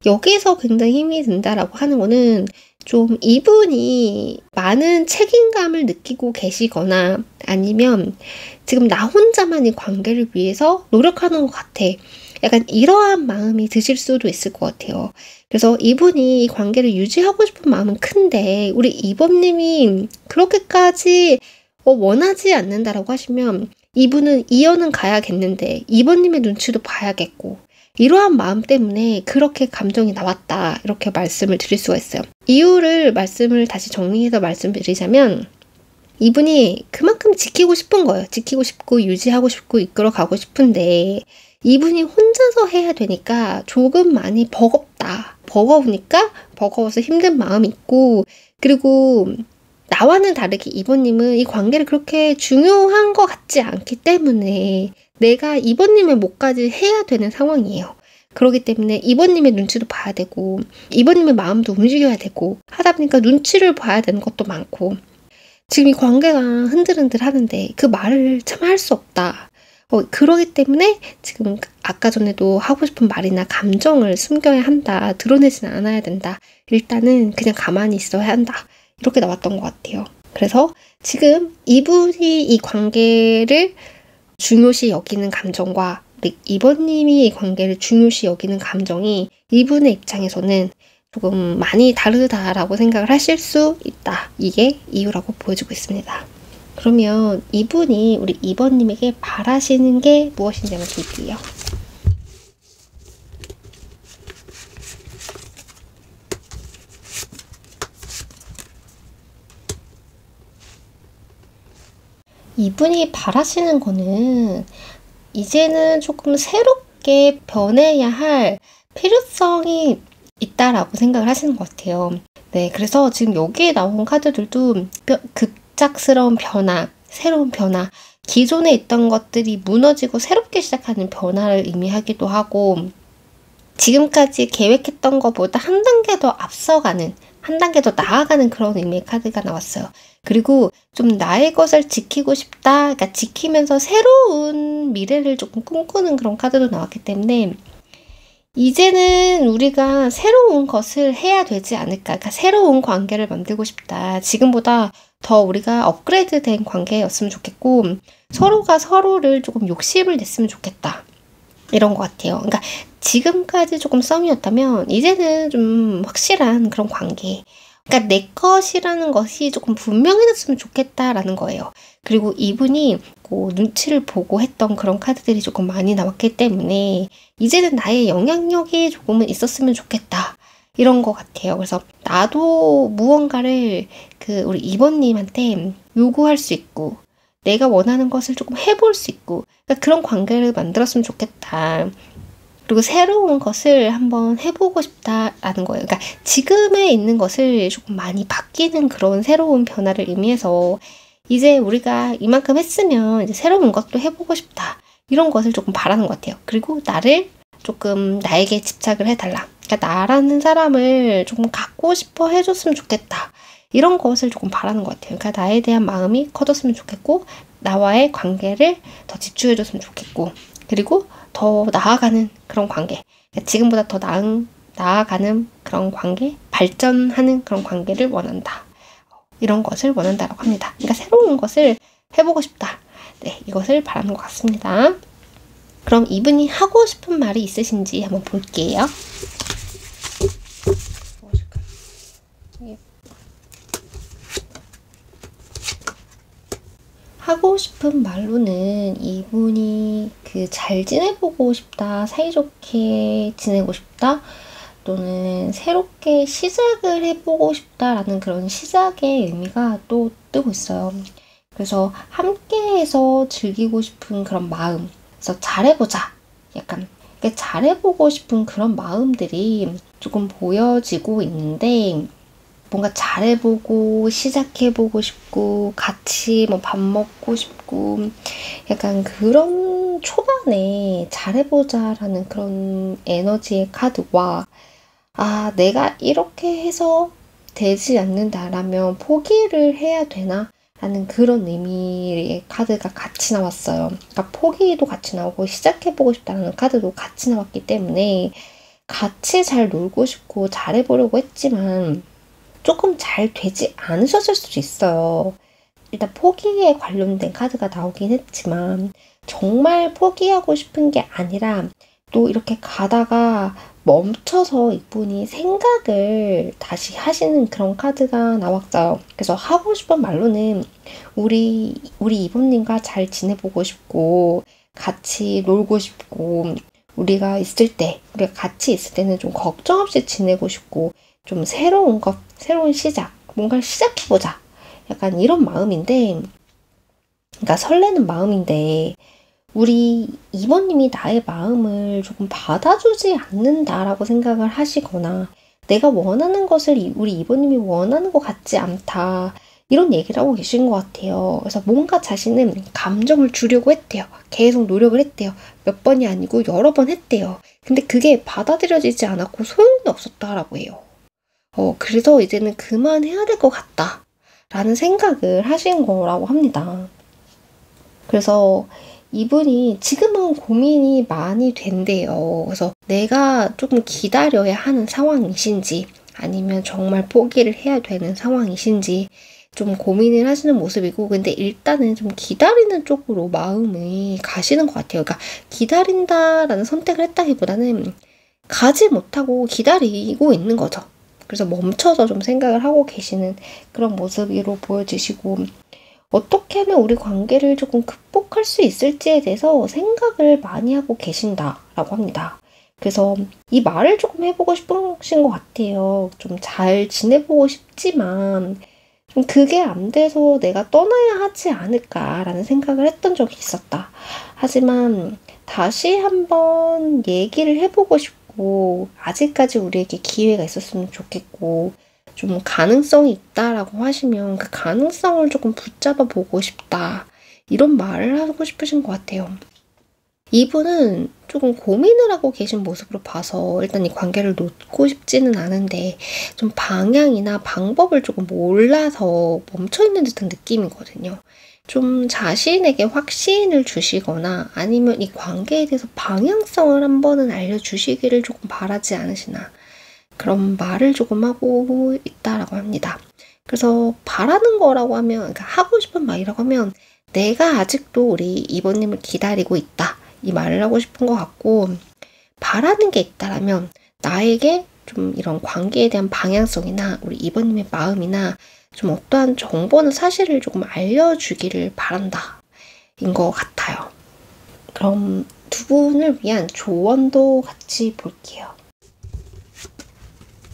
여기서 굉장히 힘이 든다라고 하는 거는 좀 이분이 많은 책임감을 느끼고 계시거나 아니면 지금 나 혼자만 이 관계를 위해서 노력하는 것 같아. 약간 이러한 마음이 드실 수도 있을 것 같아요. 그래서 이분이 이 관계를 유지하고 싶은 마음은 큰데 우리 2번님이 그렇게까지 원하지 않는다라고 하시면 이분은 이어는 가야겠는데 2번님의 눈치도 봐야겠고 이러한 마음 때문에 그렇게 감정이 나왔다, 이렇게 말씀을 드릴 수가 있어요. 이유를 말씀을 다시 정리해서 말씀드리자면 이분이 그만큼 지키고 싶은 거예요. 지키고 싶고 유지하고 싶고 이끌어가고 싶은데 이분이 혼자서 해야 되니까 조금 많이 버겁다. 버거우니까 버거워서 힘든 마음이 있고, 그리고 나와는 다르게 2번님은 이 관계를 그렇게 중요한 것 같지 않기 때문에 내가 2번님의 몫까지 해야 되는 상황이에요. 그렇기 때문에 2번님의 눈치도 봐야 되고 2번님의 마음도 움직여야 되고 하다 보니까 눈치를 봐야 되는 것도 많고 지금 이 관계가 흔들흔들 하는데 그 말을 참 할 수 없다. 그러기 때문에 지금 아까 전에도 하고 싶은 말이나 감정을 숨겨야 한다. 드러내지는 않아야 된다. 일단은 그냥 가만히 있어야 한다. 이렇게 나왔던 것 같아요. 그래서 지금 이분이 이 관계를 중요시 여기는 감정과 2번님이 이 관계를 중요시 여기는 감정이 이분의 입장에서는 조금 많이 다르다라고 생각을 하실 수 있다. 이게 이유라고 보여지고 있습니다. 그러면 이분이 우리 2번님에게 바라시는 게 무엇인지 한번 볼게요. 이분이 바라시는 거는 이제는 조금 새롭게 변해야 할 필요성이 있다라고 생각을 하시는 것 같아요. 네, 그래서 지금 여기에 나온 카드들도 급작스러운 변화, 새로운 변화, 기존에 있던 것들이 무너지고 새롭게 시작하는 변화를 의미하기도 하고 지금까지 계획했던 것보다 한 단계 더 앞서가는 한 단계 더 나아가는 그런 의미의 카드가 나왔어요. 그리고 좀 나의 것을 지키고 싶다. 그러니까 지키면서 새로운 미래를 조금 꿈꾸는 그런 카드도 나왔기 때문에 이제는 우리가 새로운 것을 해야 되지 않을까. 그러니까 새로운 관계를 만들고 싶다. 지금보다 더 우리가 업그레이드 된 관계였으면 좋겠고 서로가 서로를 조금 욕심을 냈으면 좋겠다. 이런 것 같아요. 그러니까 지금까지 조금 썸이었다면 이제는 좀 확실한 그런 관계. 그러니까 내 것이라는 것이 조금 분명해졌으면 좋겠다라는 거예요. 그리고 이분이 눈치를 보고 했던 그런 카드들이 조금 많이 나왔기 때문에 이제는 나의 영향력이 조금은 있었으면 좋겠다. 이런 것 같아요. 그래서 나도 무언가를 우리 2번님한테 요구할 수 있고 내가 원하는 것을 조금 해볼 수 있고 그러니까 그런 관계를 만들었으면 좋겠다. 그리고 새로운 것을 한번 해보고 싶다라는 거예요. 그러니까 지금에 있는 것을 조금 많이 바뀌는 그런 새로운 변화를 의미해서 이제 우리가 이만큼 했으면 이제 새로운 것도 해보고 싶다. 이런 것을 조금 바라는 것 같아요. 그리고 나를 조금 나에게 집착을 해달라. 그러니까 나라는 사람을 조금 갖고 싶어 해줬으면 좋겠다. 이런 것을 조금 바라는 것 같아요. 그러니까 나에 대한 마음이 커졌으면 좋겠고 나와의 관계를 더 집중해줬으면 좋겠고 그리고 더 나아가는 그런 관계 그러니까 지금보다 더 나아가는 그런 관계 발전하는 그런 관계를 원한다. 이런 것을 원한다라고 합니다. 그러니까 새로운 것을 해보고 싶다. 네, 이것을 바라는 것 같습니다. 그럼 이분이 하고 싶은 말이 있으신지 한번 볼게요. 하고 싶은 말로는 이분이 잘 지내보고 싶다, 사이좋게 지내고 싶다, 또는 새롭게 시작을 해보고 싶다라는 그런 시작의 의미가 또 뜨고 있어요. 그래서 함께해서 즐기고 싶은 그런 마음, 그래서 잘해보자, 약간 잘해보고 싶은 그런 마음들이 조금 보여지고 있는데 뭔가 잘해보고 시작해보고 싶고 같이 밥 먹고 싶고 약간 그런 초반에 잘해보자라는 그런 에너지의 카드와 내가 이렇게 해서 되지 않는다라면 포기를 해야 되나? 라는 그런 의미의 카드가 같이 나왔어요. 그러니까 포기도 같이 나오고 시작해보고 싶다는 카드도 같이 나왔기 때문에 같이 잘 놀고 싶고 잘해보려고 했지만 조금 잘 되지 않으셨을 수도 있어요. 일단 포기에 관련된 카드가 나오긴 했지만 정말 포기하고 싶은 게 아니라 또 이렇게 가다가 멈춰서 이분이 생각을 다시 하시는 그런 카드가 나왔어요. 그래서 하고 싶은 말로는 우리 이분님과 잘 지내보고 싶고 같이 놀고 싶고 우리가 같이 있을 때는 좀 걱정 없이 지내고 싶고 좀 새로운 시작, 뭔가를 시작해보자. 약간 이런 마음인데, 그러니까 설레는 마음인데, 우리 2번님이 나의 마음을 조금 받아주지 않는다라고 생각을 하시거나, 내가 원하는 것을 우리 2번님이 원하는 것 같지 않다. 이런 얘기를 하고 계신 것 같아요. 그래서 뭔가 자신은 감정을 주려고 했대요. 계속 노력을 했대요. 몇 번이 아니고 여러 번 했대요. 근데 그게 받아들여지지 않았고 소용이 없었다라고 해요. 그래서 이제는 그만해야 될 것 같다. 라는 생각을 하신 거라고 합니다. 그래서 이분이 지금은 고민이 많이 된대요. 그래서 내가 조금 기다려야 하는 상황이신지 아니면 정말 포기를 해야 되는 상황이신지 좀 고민을 하시는 모습이고 근데 일단은 좀 기다리는 쪽으로 마음이 가시는 것 같아요. 그러니까 기다린다라는 선택을 했다기보다는 가지 못하고 기다리고 있는 거죠. 그래서 멈춰서 좀 생각을 하고 계시는 그런 모습으로 보여지시고 어떻게 하면 우리 관계를 조금 극복할 수 있을지에 대해서 생각을 많이 하고 계신다라고 합니다. 그래서 이 말을 조금 해보고 싶으신 것 같아요. 좀 잘 지내보고 싶지만 좀 그게 안 돼서 내가 떠나야 하지 않을까라는 생각을 했던 적이 있었다. 하지만 다시 한번 얘기를 해보고 싶고 아직까지 우리에게 기회가 있었으면 좋겠고 좀 가능성이 있다라고 하시면 그 가능성을 조금 붙잡아 보고 싶다. 이런 말을 하고 싶으신 것 같아요. 이분은 조금 고민을 하고 계신 모습으로 봐서 일단 이 관계를 놓고 싶지는 않은데 좀 방향이나 방법을 조금 몰라서 멈춰있는 듯한 느낌이거든요. 좀 자신에게 확신을 주시거나 아니면 이 관계에 대해서 방향성을 한번은 알려주시기를 조금 바라지 않으시나 그런 말을 조금 하고 있다라고 합니다. 그래서 바라는 거라고 하면, 그러니까 하고 싶은 말이라고 하면 내가 아직도 우리 이번님을 기다리고 있다. 이 말을 하고 싶은 것 같고, 바라는 게 있다라면 나에게 좀 이런 관계에 대한 방향성이나 우리 이번님의 마음이나 좀 어떠한 정보나 사실을 조금 알려주기를 바란다. 인 것 같아요. 그럼 두 분을 위한 조언도 같이 볼게요.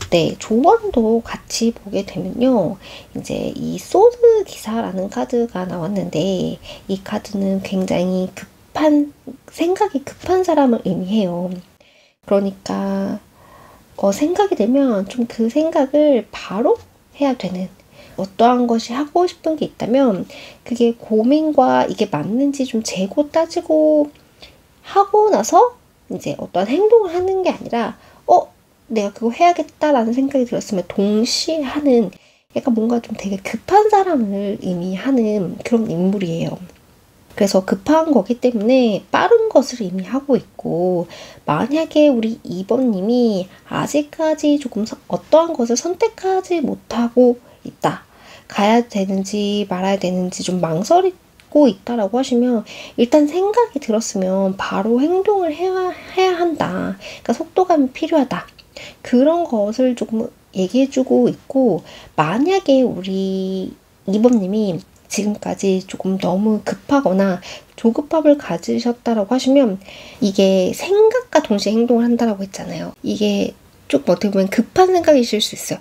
네, 조언도 같이 보게 되면요. 이제 이 소드 기사라는 카드가 나왔는데 이 카드는 굉장히 생각이 급한 사람을 의미해요. 그러니까 생각이 되면 좀 그 생각을 바로 해야 되는 어떠한 것이 하고 싶은 게 있다면 그게 고민과 이게 맞는지 좀 재고 따지고 하고 나서 이제 어떠한 행동을 하는 게 아니라 내가 그거 해야겠다라는 생각이 들었으면 동시에 하는 약간 뭔가 좀 되게 급한 사람을 의미하는 그런 인물이에요. 그래서 급한 거기 때문에 빠른 것을 이미 하고 있고 만약에 우리 2번님이 아직까지 조금 어떠한 것을 선택하지 못하고 있다. 가야 되는지 말아야 되는지 좀 망설이고 있다라고 하시면 일단 생각이 들었으면 바로 행동을 해야 한다. 그러니까 속도감이 필요하다. 그런 것을 조금 얘기해주고 있고 만약에 우리 2번님이 지금까지 조금 너무 급하거나 조급함을 가지셨다라고 하시면 이게 생각과 동시에 행동을 한다라고 했잖아요. 이게 조금 어떻게 보면 급한 생각이실 수 있어요.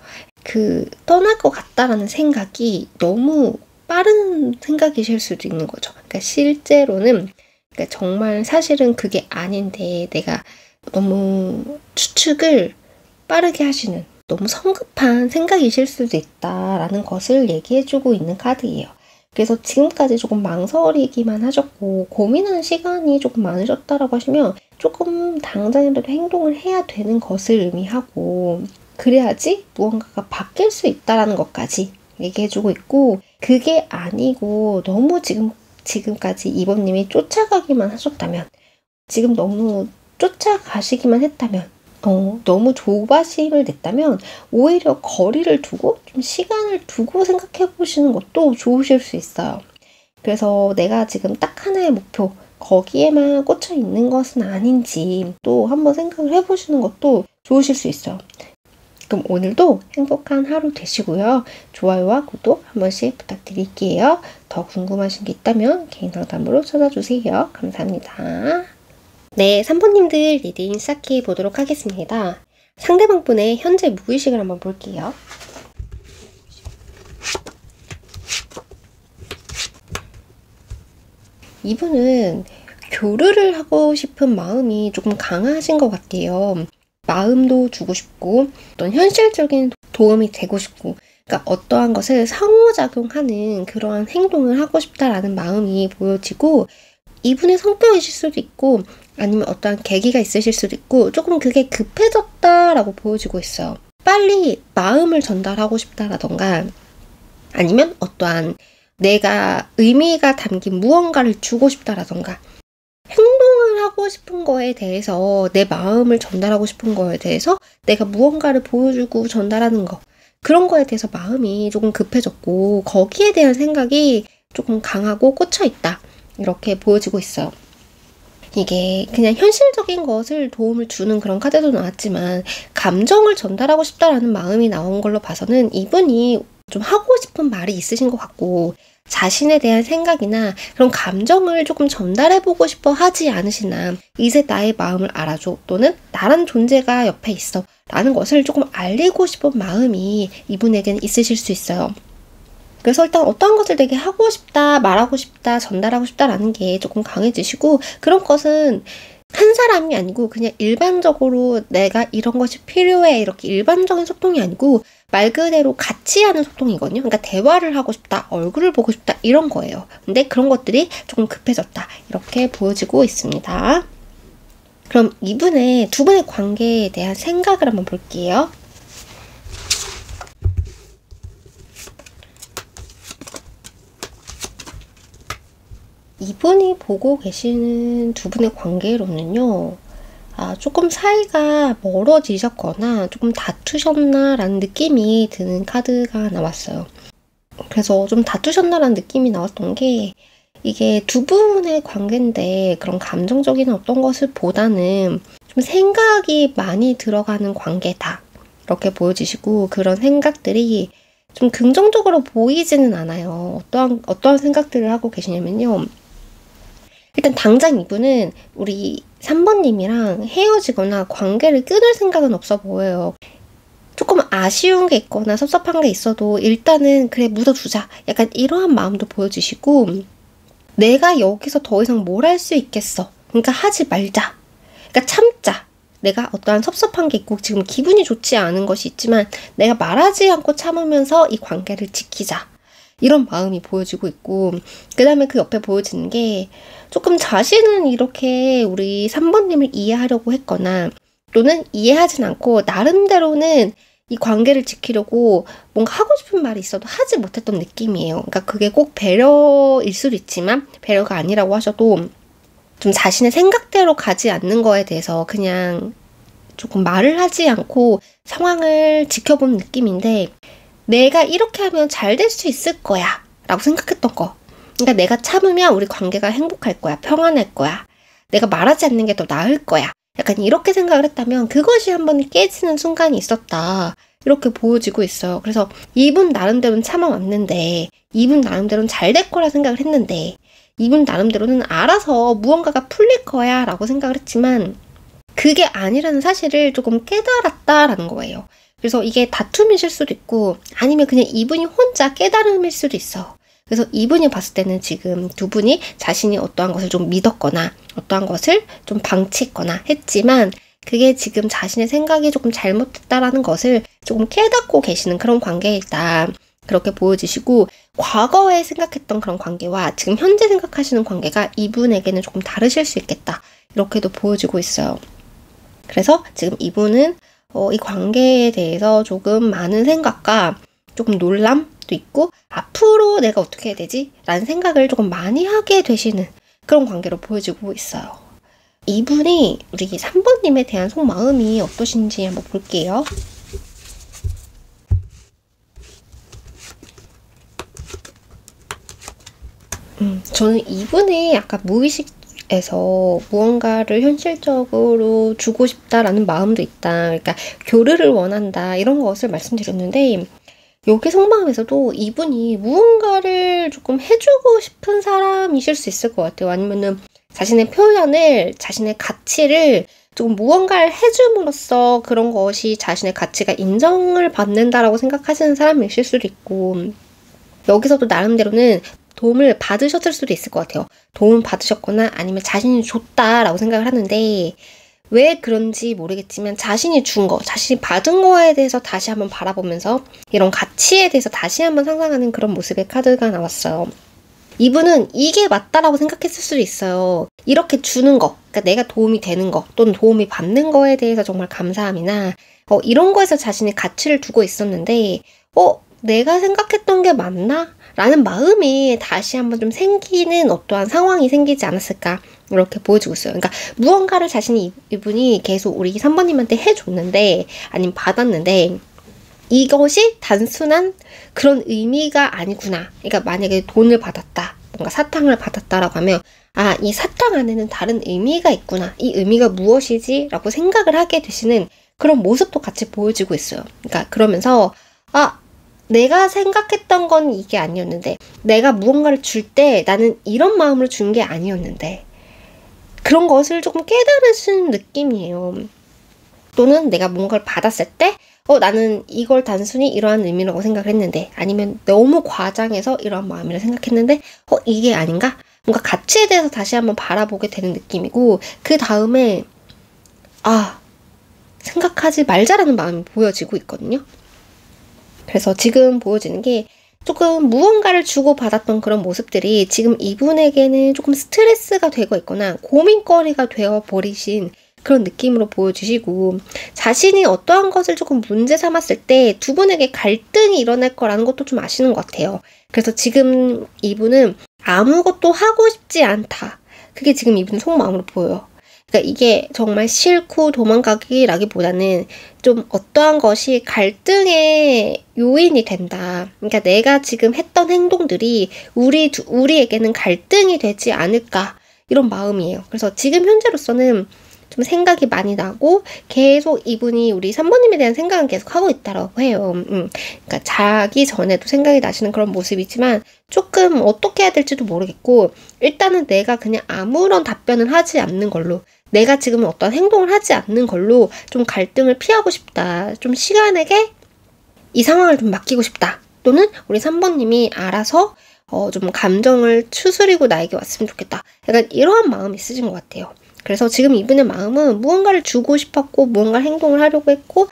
떠날 것 같다라는 생각이 너무 빠른 생각이실 수도 있는 거죠. 그러니까 실제로는 그러니까 정말 사실은 그게 아닌데 내가 너무 추측을 빠르게 하시는 너무 성급한 생각이실 수도 있다라는 것을 얘기해주고 있는 카드예요. 그래서 지금까지 조금 망설이기만 하셨고 고민하는 시간이 조금 많으셨다라고 하시면 조금 당장이라도 행동을 해야 되는 것을 의미하고 그래야지 무언가가 바뀔 수 있다라는 것까지 얘기해주고 있고 그게 아니고 너무 지금까지 2번님이 쫓아가기만 하셨다면 지금 너무 쫓아가시기만 했다면 너무 조바심을 냈다면 오히려 거리를 두고 좀 시간을 두고 생각해 보시는 것도 좋으실 수 있어요. 그래서 내가 지금 딱 하나의 목표 거기에만 꽂혀 있는 것은 아닌지 또 한번 생각을 해보시는 것도 좋으실 수 있어요. 그럼 오늘도 행복한 하루 되시고요. 좋아요와 구독 한 번씩 부탁드릴게요. 더 궁금하신 게 있다면 개인 상담으로 찾아주세요. 감사합니다. 네, 3번님들 리딩 시작해 보도록 하겠습니다. 상대방 분의 현재 무의식을 한번 볼게요. 이분은 교류를 하고 싶은 마음이 조금 강하신 것 같아요. 마음도 주고 싶고 어떤 현실적인 도움이 되고 싶고 그러니까 어떠한 것을 상호작용하는 그러한 행동을 하고 싶다라는 마음이 보여지고 이분의 성격이실 수도 있고 아니면 어떠한 계기가 있으실 수도 있고 조금 그게 급해졌다라고 보여지고 있어요. 빨리 마음을 전달하고 싶다라던가 아니면 어떠한 내가 의미가 담긴 무언가를 주고 싶다라던가 행동을 하고 싶은 거에 대해서 내 마음을 전달하고 싶은 거에 대해서 내가 무언가를 보여주고 전달하는 거 그런 거에 대해서 마음이 조금 급해졌고 거기에 대한 생각이 조금 강하고 꽂혀 있다. 이렇게 보여지고 있어요. 이게 그냥 현실적인 것을 도움을 주는 그런 카드도 나왔지만 감정을 전달하고 싶다라는 마음이 나온 걸로 봐서는 이분이 좀 하고 싶은 말이 있으신 것 같고 자신에 대한 생각이나 그런 감정을 조금 전달해보고 싶어 하지 않으시나 이제 나의 마음을 알아줘 또는 나란 존재가 옆에 있어 라는 것을 조금 알리고 싶은 마음이 이분에게는 있으실 수 있어요. 그래서 일단 어떤 것을 되게 하고 싶다, 말하고 싶다, 전달하고 싶다라는 게 조금 강해지시고 그런 것은 한 사람이 아니고 그냥 일반적으로 내가 이런 것이 필요해 이렇게 일반적인 소통이 아니고 말 그대로 같이 하는 소통이거든요. 그러니까 대화를 하고 싶다, 얼굴을 보고 싶다 이런 거예요. 근데 그런 것들이 조금 급해졌다. 이렇게 보여지고 있습니다. 그럼 이분의 두 분의 관계에 대한 생각을 한번 볼게요. 이분이 보고 계시는 두 분의 관계로는요. 조금 사이가 멀어지셨거나 조금 다투셨나라는 느낌이 드는 카드가 나왔어요. 그래서 좀 다투셨나라는 느낌이 나왔던 게 이게 두 분의 관계인데 그런 감정적인 어떤 것을 보다는 좀 생각이 많이 들어가는 관계다. 이렇게 보여지시고 그런 생각들이 좀 긍정적으로 보이지는 않아요. 어떠한 생각들을 하고 계시냐면요. 일단 당장 이분은 우리 3번님이랑 헤어지거나 관계를 끊을 생각은 없어 보여요. 조금 아쉬운 게 있거나 섭섭한 게 있어도 일단은 그래 묻어두자. 약간 이러한 마음도 보여주시고 내가 여기서 더 이상 뭘 할 수 있겠어. 그러니까 하지 말자. 그러니까 참자. 내가 어떠한 섭섭한 게 있고 지금 기분이 좋지 않은 것이 있지만 내가 말하지 않고 참으면서 이 관계를 지키자. 이런 마음이 보여지고 있고 그 다음에 그 옆에 보여지는 게 조금 자신은 이렇게 우리 3번님을 이해하려고 했거나 또는 이해하진 않고 나름대로는 이 관계를 지키려고 뭔가 하고 싶은 말이 있어도 하지 못했던 느낌이에요. 그러니까 그게 꼭 배려일 수도 있지만 배려가 아니라고 하셔도 좀 자신의 생각대로 가지 않는 거에 대해서 그냥 조금 말을 하지 않고 상황을 지켜보는 느낌인데 내가 이렇게 하면 잘 될 수 있을 거야 라고 생각했던 거. 그러니까 내가 참으면 우리 관계가 행복할 거야. 평안할 거야. 내가 말하지 않는 게 더 나을 거야. 약간 이렇게 생각을 했다면 그것이 한번 깨지는 순간이 있었다. 이렇게 보여지고 있어요. 그래서 이분 나름대로는 참아왔는데 이분 나름대로는 잘 될 거라 생각을 했는데 이분 나름대로는 알아서 무언가가 풀릴 거야 라고 생각을 했지만 그게 아니라는 사실을 조금 깨달았다라는 거예요. 그래서 이게 다툼이실 수도 있고 아니면 그냥 이분이 혼자 깨달음일 수도 있어. 그래서 이분이 봤을 때는 지금 두 분이 자신이 어떠한 것을 좀 믿었거나 어떠한 것을 좀 방치했거나 했지만 그게 지금 자신의 생각이 조금 잘못됐다라는 것을 조금 깨닫고 계시는 그런 관계이다. 그렇게 보여지시고 과거에 생각했던 그런 관계와 지금 현재 생각하시는 관계가 이분에게는 조금 다르실 수 있겠다. 이렇게도 보여지고 있어요. 그래서 지금 이분은 이 관계에 대해서 조금 많은 생각과 조금 놀람도 있고 앞으로 내가 어떻게 해야 되지? 라는 생각을 조금 많이 하게 되시는 그런 관계로 보여지고 있어요. 이분이 우리 3번님에 대한 속마음이 어떠신지 한번 볼게요. 저는 이분의 약간 무의식에서 무언가를 현실적으로 주고 싶다라는 마음도 있다. 그러니까 교류를 원한다. 이런 것을 말씀드렸는데 여기 속마음에서도 이분이 무언가를 조금 해주고 싶은 사람이실 수 있을 것 같아요. 아니면은 자신의 표현을, 자신의 가치를 조금 무언가를 해줌으로써 그런 것이 자신의 가치가 인정을 받는다라고 생각하시는 사람이실 수도 있고 여기서도 나름대로는 도움을 받으셨을 수도 있을 것 같아요. 도움 받으셨거나 아니면 자신이 줬다라고 생각을 하는데 왜 그런지 모르겠지만 자신이 준 거, 자신이 받은 거에 대해서 다시 한번 바라보면서 이런 가치에 대해서 다시 한번 상상하는 그런 모습의 카드가 나왔어요. 이분은 이게 맞다라고 생각했을 수도 있어요. 이렇게 주는 거, 그러니까 내가 도움이 되는 거 또는 도움이 받는 거에 대해서 정말 감사함이나 이런 거에서 자신의 가치를 두고 있었는데 내가 생각했던 게 맞나? 라는 마음이 다시 한번 좀 생기는 어떠한 상황이 생기지 않았을까 이렇게 보여지고 있어요. 그러니까 무언가를 이분이 계속 우리 3번님한테 해줬는데 아니면 받았는데 이것이 단순한 그런 의미가 아니구나. 그러니까 만약에 돈을 받았다, 뭔가 사탕을 받았다라고 하면 이 사탕 안에는 다른 의미가 있구나. 이 의미가 무엇이지? 라고 생각을 하게 되시는 그런 모습도 같이 보여지고 있어요. 그러니까 그러면서 내가 생각했던 건 이게 아니었는데 내가 무언가를 줄 때 나는 이런 마음으로 준 게 아니었는데 그런 것을 조금 깨달으시는 느낌이에요. 또는 내가 뭔가를 받았을 때 나는 이걸 단순히 이러한 의미라고 생각을 했는데 아니면 너무 과장해서 이러한 마음이라 생각했는데 이게 아닌가? 뭔가 가치에 대해서 다시 한번 바라보게 되는 느낌이고 그 다음에 생각하지 말자라는 마음이 보여지고 있거든요. 그래서 지금 보여지는 게 조금 무언가를 주고받았던 그런 모습들이 지금 이분에게는 조금 스트레스가 되고 있거나 고민거리가 되어버리신 그런 느낌으로 보여주시고, 자신이 어떠한 것을 조금 문제 삼았을 때 두 분에게 갈등이 일어날 거라는 것도 좀 아시는 것 같아요. 그래서 지금 이분은 아무것도 하고 싶지 않다. 그게 지금 이분 속마음으로 보여요. 그러니까 이게 정말 싫고 도망가기라기보다는 좀 어떠한 것이 갈등의 요인이 된다. 그러니까 내가 지금 했던 행동들이 우리에게는 갈등이 되지 않을까, 이런 마음이에요. 그래서 지금 현재로서는 좀 생각이 많이 나고 계속 이분이 우리 3번님에 대한 생각은 계속 하고 있다라고 해요. 그러니까 자기 전에도 생각이 나시는 그런 모습이지만 조금 어떻게 해야 될지도 모르겠고, 일단은 내가 그냥 아무런 답변을 하지 않는 걸로, 내가 지금 어떤 행동을 하지 않는 걸로 좀 갈등을 피하고 싶다. 좀 시간에게 이 상황을 좀 맡기고 싶다. 또는 우리 3번님이 알아서 좀 감정을 추스리고 나에게 왔으면 좋겠다. 약간 이러한 마음이 있으신 것 같아요. 그래서 지금 이분의 마음은 무언가를 주고 싶었고 무언가 행동을 하려고 했고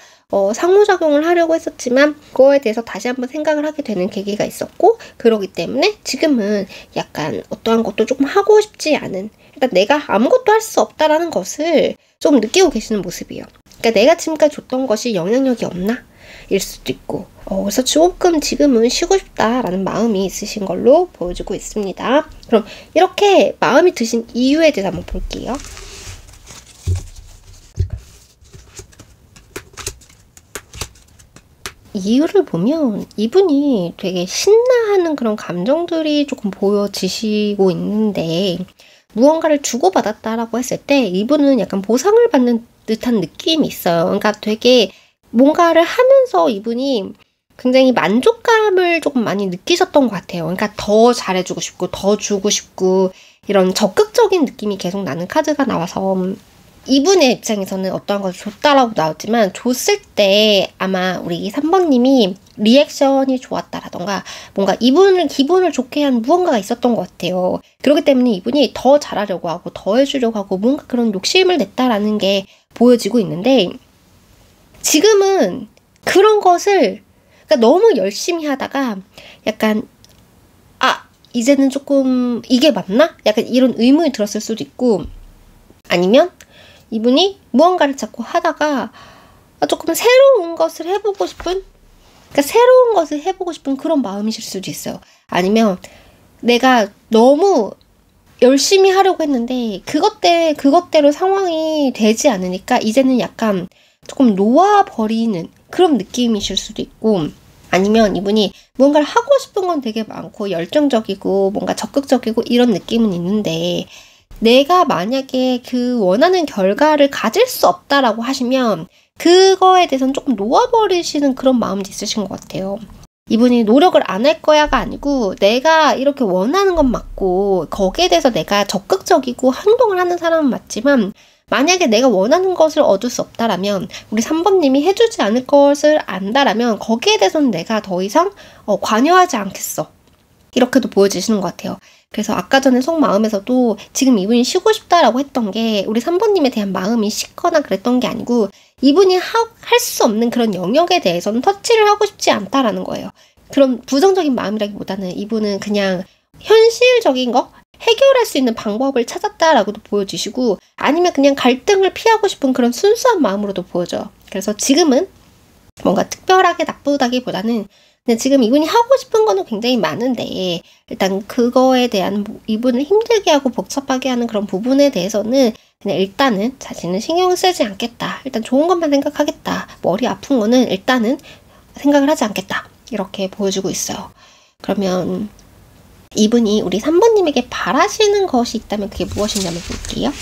상호작용을 하려고 했었지만 그거에 대해서 다시 한번 생각을 하게 되는 계기가 있었고, 그러기 때문에 지금은 약간 어떠한 것도 조금 하고 싶지 않은, 일단 내가 아무것도 할 수 없다라는 것을 좀 느끼고 계시는 모습이에요. 그러니까 내가 지금까지 줬던 것이 영향력이 없나? 일 수도 있고, 그래서 조금 지금은 쉬고 싶다라는 마음이 있으신 걸로 보여주고 있습니다. 그럼 이렇게 마음이 드신 이유에 대해서 한번 볼게요. 이유를 보면 이분이 되게 신나하는 그런 감정들이 조금 보여지시고 있는데, 무언가를 주고받았다라고 했을 때 이분은 약간 보상을 받는 듯한 느낌이 있어요. 그러니까 되게 뭔가를 하면서 이분이 굉장히 만족감을 조금 많이 느끼셨던 것 같아요. 그러니까 더 잘해주고 싶고 더 주고 싶고 이런 적극적인 느낌이 계속 나는 카드가 나와서, 이분의 입장에서는 어떠한 것을 줬다라고 나왔지만 줬을 때 아마 우리 3번님이 리액션이 좋았다라던가 뭔가 이분을 기분을 좋게 한 무언가가 있었던 것 같아요. 그렇기 때문에 이분이 더 잘하려고 하고 더 해주려고 하고 뭔가 그런 욕심을 냈다라는 게 보여지고 있는데, 지금은 그런 것을 그러니까 너무 열심히 하다가 약간 이제는 조금 이게 맞나? 약간 이런 의문이 들었을 수도 있고, 아니면 이분이 무언가를 자꾸 하다가 조금 새로운 것을 해보고 싶은, 그러니까 새로운 것을 해보고 싶은 그런 마음이실 수도 있어요. 아니면 내가 너무 열심히 하려고 했는데 그것대로 상황이 되지 않으니까 이제는 약간 조금 놓아버리는 그런 느낌이실 수도 있고, 아니면 이분이 무언가를 하고 싶은 건 되게 많고 열정적이고 뭔가 적극적이고 이런 느낌은 있는데, 내가 만약에 그 원하는 결과를 가질 수 없다라고 하시면 그거에 대해서는 조금 놓아버리시는 그런 마음도 있으신 것 같아요. 이분이 노력을 안 할 거야가 아니고 내가 이렇게 원하는 건 맞고 거기에 대해서 내가 적극적이고 행동을 하는 사람은 맞지만, 만약에 내가 원하는 것을 얻을 수 없다라면, 우리 3번님이 해주지 않을 것을 안다라면 거기에 대해서는 내가 더 이상 관여하지 않겠어. 이렇게도 보여지시는 것 같아요. 그래서 아까 전에 속마음에서도 지금 이분이 쉬고 싶다라고 했던 게 우리 3번님에 대한 마음이 식거나 그랬던 게 아니고, 이분이 할 수 없는 그런 영역에 대해서는 터치를 하고 싶지 않다라는 거예요. 그런 부정적인 마음이라기보다는 이분은 그냥 현실적인 거, 해결할 수 있는 방법을 찾았다라고도 보여주시고, 아니면 그냥 갈등을 피하고 싶은 그런 순수한 마음으로도 보여져요. 그래서 지금은 뭔가 특별하게 나쁘다기보다는 그냥 지금 이분이 하고 싶은 거는 굉장히 많은데, 일단 그거에 대한 이분을 힘들게 하고 복잡하게 하는 그런 부분에 대해서는 그냥 일단은 자신은 신경을 쓰지 않겠다. 일단 좋은 것만 생각하겠다. 머리 아픈 거는 일단은 생각을 하지 않겠다. 이렇게 보여주고 있어요. 그러면 이분이 우리 3번님에게 바라시는 것이 있다면 그게 무엇인지 한번 볼게요.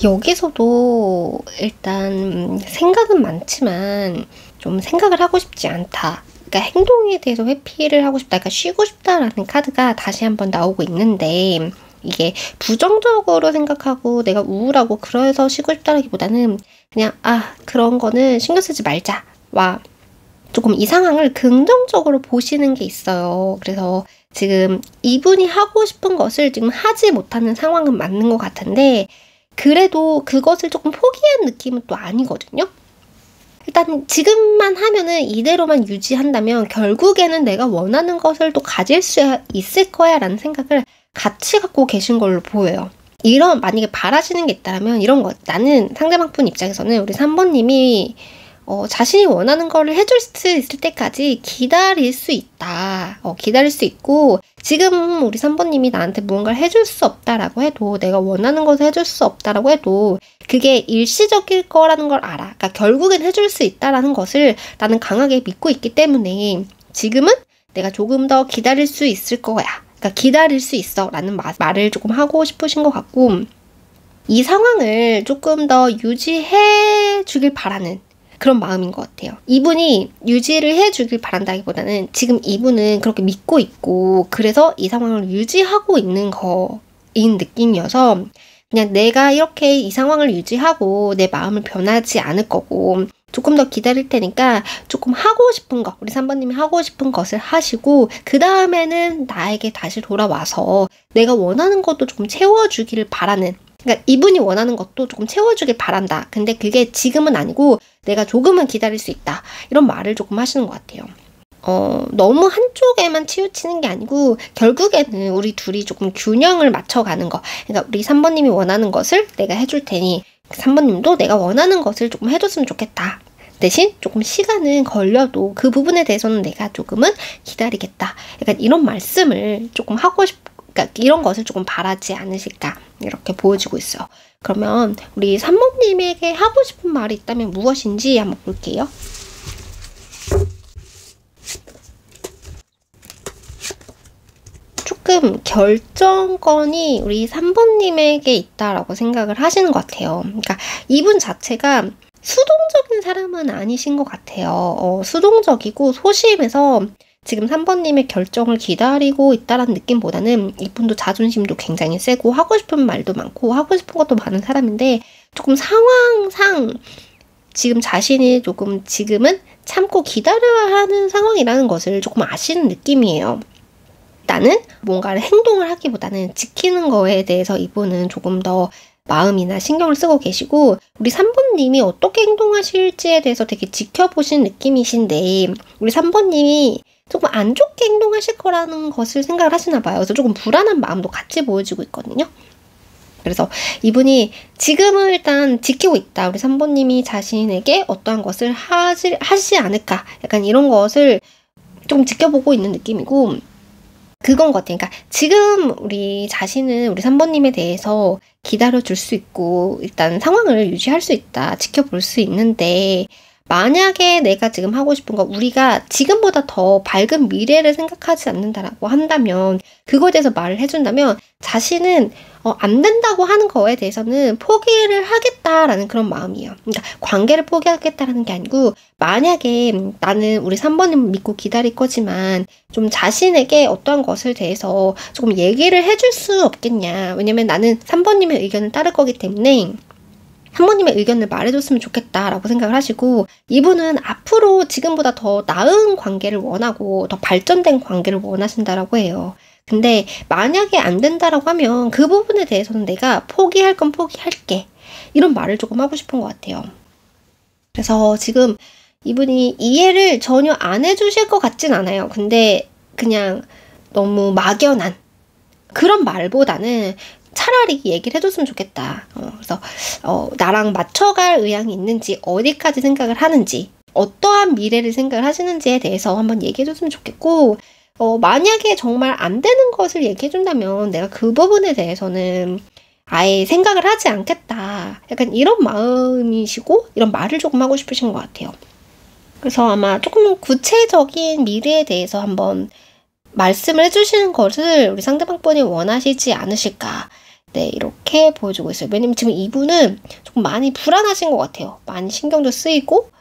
여기서도 일단 생각은 많지만 좀 생각을 하고 싶지 않다. 그러니까 행동에 대해서 회피를 하고 싶다. 그러니까 쉬고 싶다라는 카드가 다시 한번 나오고 있는데, 이게 부정적으로 생각하고 내가 우울하고 그래서 쉬고 싶다라기보다는 그냥 그런 거는 신경 쓰지 말자와 조금 이 상황을 긍정적으로 보시는 게 있어요. 그래서 지금 이분이 하고 싶은 것을 지금 하지 못하는 상황은 맞는 것 같은데, 그래도 그것을 조금 포기한 느낌은 또 아니거든요. 일단 지금만 하면은 이대로만 유지한다면 결국에는 내가 원하는 것을 또 가질 수 있을 거야 라는 생각을 같이 갖고 계신 걸로 보여요. 이런 만약에 바라시는 게 있다면 이런 거, 나는 상대방분 입장에서는 우리 3번님이 자신이 원하는 거를 해줄 수 있을 때까지 기다릴 수 있다. 기다릴 수 있고, 지금 우리 3번님이 나한테 무언가를 해줄 수 없다라고 해도, 내가 원하는 것을 해줄 수 없다라고 해도, 그게 일시적일 거라는 걸 알아. 그러니까 결국엔 해줄 수 있다라는 것을 나는 강하게 믿고 있기 때문에, 지금은 내가 조금 더 기다릴 수 있을 거야. 그러니까 기다릴 수 있어. 라는 말을 조금 하고 싶으신 것 같고, 이 상황을 조금 더 유지해 주길 바라는 그런 마음인 것 같아요. 이분이 유지를 해주길 바란다기보다는 지금 이분은 그렇게 믿고 있고 그래서 이 상황을 유지하고 있는 거인 느낌이어서 그냥 내가 이렇게 이 상황을 유지하고 내 마음을 변하지 않을 거고 조금 더 기다릴 테니까 조금 하고 싶은 거, 우리 3번님이 하고 싶은 것을 하시고 그 다음에는 나에게 다시 돌아와서 내가 원하는 것도 조금 채워주기를 바라는, 그러니까 이분이 원하는 것도 조금 채워주길 바란다. 근데 그게 지금은 아니고 내가 조금은 기다릴 수 있다. 이런 말을 조금 하시는 것 같아요. 너무 한쪽에만 치우치는 게 아니고 결국에는 우리 둘이 조금 균형을 맞춰가는 거. 그러니까 우리 3번님이 원하는 것을 내가 해줄 테니 3번님도 내가 원하는 것을 조금 해줬으면 좋겠다. 대신 조금 시간은 걸려도 그 부분에 대해서는 내가 조금은 기다리겠다. 약간 이런 말씀을 조금 하고 그러니까 이런 것을 조금 바라지 않으실까 이렇게 보여지고 있어요. 그러면 우리 3번님에게 하고 싶은 말이 있다면 무엇인지 한번 볼게요. 조금 결정권이 우리 3번님에게 있다라고 생각을 하시는 것 같아요. 그러니까 이분 자체가 수동적인 사람은 아니신 것 같아요. 수동적이고 소심해서 지금 3번님의 결정을 기다리고 있다라는 느낌보다는 이분도 자존심도 굉장히 세고 하고 싶은 말도 많고 하고 싶은 것도 많은 사람인데 조금 상황상 지금 자신이 조금 지금은 참고 기다려야 하는 상황이라는 것을 조금 아시는 느낌이에요. 나는 뭔가를 행동을 하기보다는 지키는 거에 대해서 이분은 조금 더 마음이나 신경을 쓰고 계시고 우리 3번님이 어떻게 행동하실지에 대해서 되게 지켜보신 느낌이신데 우리 3번님이 조금 안 좋게 행동하실 거라는 것을 생각을 하시나 봐요. 그래서 조금 불안한 마음도 같이 보여지고 있거든요. 그래서 이분이 지금은 일단 지키고 있다. 우리 3번님이 자신에게 어떠한 것을 하지 않을까. 약간 이런 것을 좀 지켜보고 있는 느낌이고 그건 것 같아요. 그러니까 지금 우리 자신은 우리 3번님에 대해서 기다려줄 수 있고 일단 상황을 유지할 수 있다. 지켜볼 수 있는데 만약에 내가 지금 하고 싶은 거 우리가 지금보다 더 밝은 미래를 생각하지 않는다라고 한다면 그거에 대해서 말을 해준다면 자신은 안 된다고 하는 거에 대해서는 포기를 하겠다라는 그런 마음이에요. 그러니까 관계를 포기하겠다라는 게 아니고 만약에 나는 우리 3번님을 믿고 기다릴 거지만 좀 자신에게 어떠한 것을 대해서 조금 얘기를 해줄 수 없겠냐. 왜냐면 나는 3번님의 의견을 따를 거기 때문에 3번님의 의견을 말해줬으면 좋겠다라고 생각을 하시고 이분은 앞으로 지금보다 더 나은 관계를 원하고 더 발전된 관계를 원하신다라고 해요. 근데 만약에 안 된다라고 하면 그 부분에 대해서는 내가 포기할 건 포기할게. 이런 말을 조금 하고 싶은 것 같아요. 그래서 지금 이분이 이해를 전혀 안 해주실 것 같진 않아요. 근데 그냥 너무 막연한 그런 말보다는 차라리 얘기를 해줬으면 좋겠다. 그래서 나랑 맞춰갈 의향이 있는지 어디까지 생각을 하는지 어떠한 미래를 생각을 하시는지에 대해서 한번 얘기해줬으면 좋겠고 만약에 정말 안 되는 것을 얘기해준다면 내가 그 부분에 대해서는 아예 생각을 하지 않겠다. 약간 이런 마음이시고 이런 말을 조금 하고 싶으신 것 같아요. 그래서 아마 조금 구체적인 미래에 대해서 한번 말씀을 해주시는 것을 우리 상대방분이 원하시지 않으실까. 네, 이렇게 보여주고 있어요. 왜냐면 지금 이분은 조금 많이 불안하신 것 같아요. 많이 신경도 쓰이고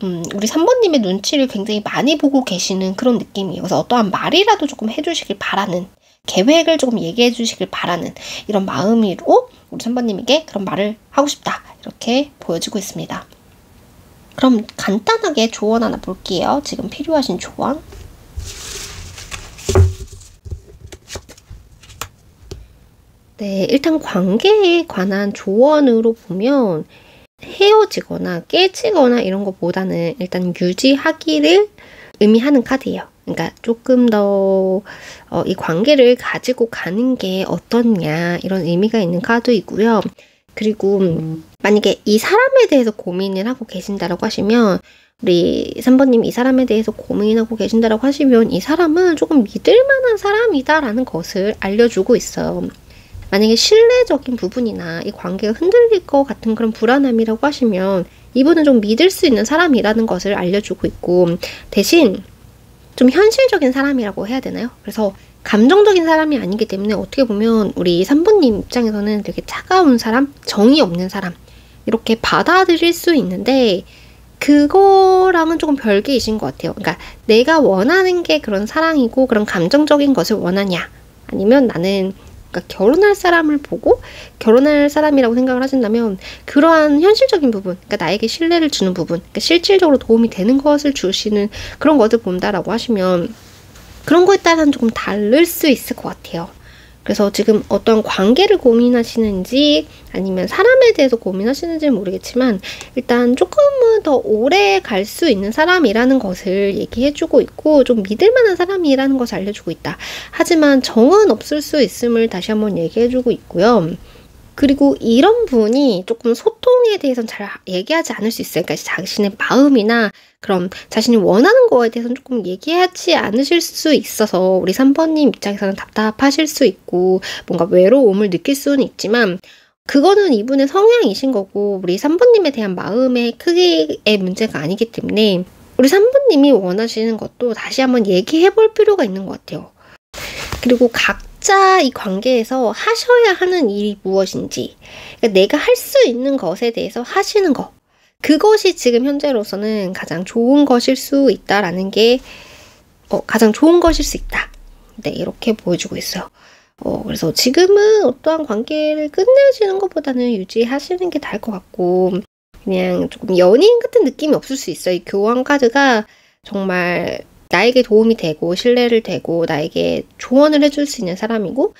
우리 3번님의 눈치를 굉장히 많이 보고 계시는 그런 느낌이에요. 그래서 어떠한 말이라도 조금 해주시길 바라는 계획을 조금 얘기해 주시길 바라는 이런 마음으로 우리 3번님에게 그런 말을 하고 싶다. 이렇게 보여지고 있습니다. 그럼 간단하게 조언 하나 볼게요. 지금 필요하신 조언. 네, 일단 관계에 관한 조언으로 보면 헤어지거나 깨지거나 이런 것보다는 일단 유지하기를 의미하는 카드예요. 그러니까 조금 더 이 관계를 가지고 가는 게 어떻냐 이런 의미가 있는 카드이고요. 그리고 만약에 이 사람에 대해서 고민을 하고 계신다라고 하시면 우리 3번님 이 사람에 대해서 고민하고 계신다라고 하시면 이 사람은 조금 믿을 만한 사람이다라는 것을 알려주고 있어요. 만약에 신뢰적인 부분이나 이 관계가 흔들릴 것 같은 그런 불안함이라고 하시면 이분은 좀 믿을 수 있는 사람이라는 것을 알려주고 있고 대신 좀 현실적인 사람이라고 해야 되나요? 그래서 감정적인 사람이 아니기 때문에 어떻게 보면 우리 3번님 입장에서는 되게 차가운 사람, 정이 없는 사람 이렇게 받아들일 수 있는데 그거랑은 조금 별개이신 것 같아요. 그러니까 내가 원하는 게 그런 사랑이고 그런 감정적인 것을 원하냐 아니면 나는 그러니까 결혼할 사람을 보고 결혼할 사람이라고 생각을 하신다면 그러한 현실적인 부분, 그러니까 나에게 신뢰를 주는 부분, 그러니까 실질적으로 도움이 되는 것을 주시는 그런 것을 본다라고 하시면 그런 거에 따라서는 조금 다를 수 있을 것 같아요. 그래서 지금 어떤 관계를 고민하시는지 아니면 사람에 대해서 고민하시는지는 모르겠지만 일단 조금은 더 오래 갈 수 있는 사람이라는 것을 얘기해주고 있고 좀 믿을 만한 사람이라는 것을 알려주고 있다. 하지만 정은 없을 수 있음을 다시 한번 얘기해주고 있고요. 그리고 이런 분이 조금 소통에 대해서는 잘 얘기하지 않을 수 있어요. 그러니까 자신의 마음이나 그럼 자신이 원하는 거에 대해서는 조금 얘기하지 않으실 수 있어서 우리 3번님 입장에서는 답답하실 수 있고 뭔가 외로움을 느낄 수는 있지만 그거는 이분의 성향이신 거고 우리 3번님에 대한 마음의 크기의 문제가 아니기 때문에 우리 3번님이 원하시는 것도 다시 한번 얘기해 볼 필요가 있는 것 같아요. 그리고 각자 이 관계에서 하셔야 하는 일이 무엇인지 그러니까 내가 할 수 있는 것에 대해서 하시는 거 그것이 지금 현재로서는 가장 좋은 것일 수 있다라는 게 가장 좋은 것일 수 있다. 네, 이렇게 보여주고 있어요. 그래서 지금은 어떠한 관계를 끝내시는 것보다는 유지하시는 게 나을 것 같고 그냥 조금 연인 같은 느낌이 없을 수 있어요. 이 교황 카드가 정말 나에게 도움이 되고 신뢰를 되고 나에게 조언을 해줄 수 있는 사람이고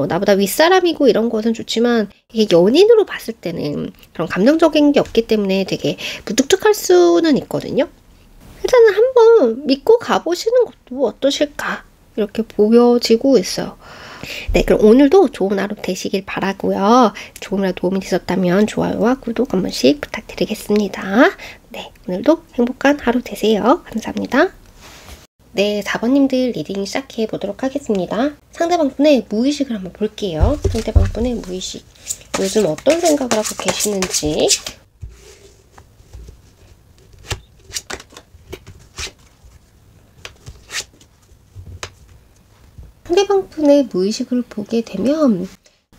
나보다 윗사람이고 이런 것은 좋지만 이게 연인으로 봤을 때는 그런 감정적인 게 없기 때문에 되게 무뚝뚝할 수는 있거든요. 일단은 한번 믿고 가보시는 것도 어떠실까 이렇게 보여지고 있어요. 네, 그럼 오늘도 좋은 하루 되시길 바라고요. 조금이라도 도움이 되셨다면 좋아요와 구독 한 번씩 부탁드리겠습니다. 네, 오늘도 행복한 하루 되세요. 감사합니다. 네, 4번님들 리딩 시작해 보도록 하겠습니다. 상대방 분의 무의식을 한번 볼게요. 상대방 분의 무의식. 요즘 어떤 생각을 하고 계시는지. 상대방 분의 무의식을 보게 되면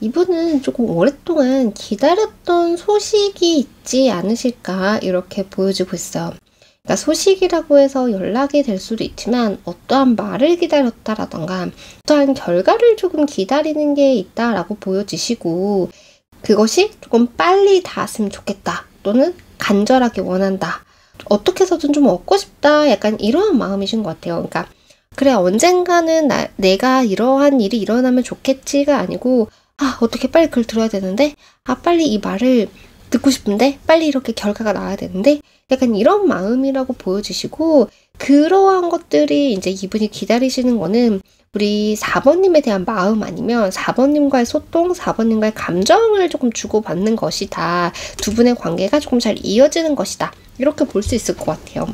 이분은 조금 오랫동안 기다렸던 소식이 있지 않으실까 이렇게 보여지고 있어요. 그러니까 소식이라고 해서 연락이 될 수도 있지만 어떠한 말을 기다렸다라던가 어떠한 결과를 조금 기다리는 게 있다라고 보여지시고 그것이 조금 빨리 닿았으면 좋겠다 또는 간절하게 원한다 어떻게 해서든 좀 얻고 싶다 약간 이러한 마음이신 것 같아요. 그러니까 그래 언젠가는 내가 이러한 일이 일어나면 좋겠지가 아니고 어떻게 빨리 그걸 들어야 되는데 빨리 이 말을 듣고 싶은데 빨리 이렇게 결과가 나와야 되는데 약간 이런 마음이라고 보여지시고 그러한 것들이 이제 이분이 기다리시는 거는 우리 4번님에 대한 마음 아니면 4번님과의 소통, 4번님과의 감정을 조금 주고받는 것이다. 두 분의 관계가 조금 잘 이어지는 것이다. 이렇게 볼 수 있을 것 같아요.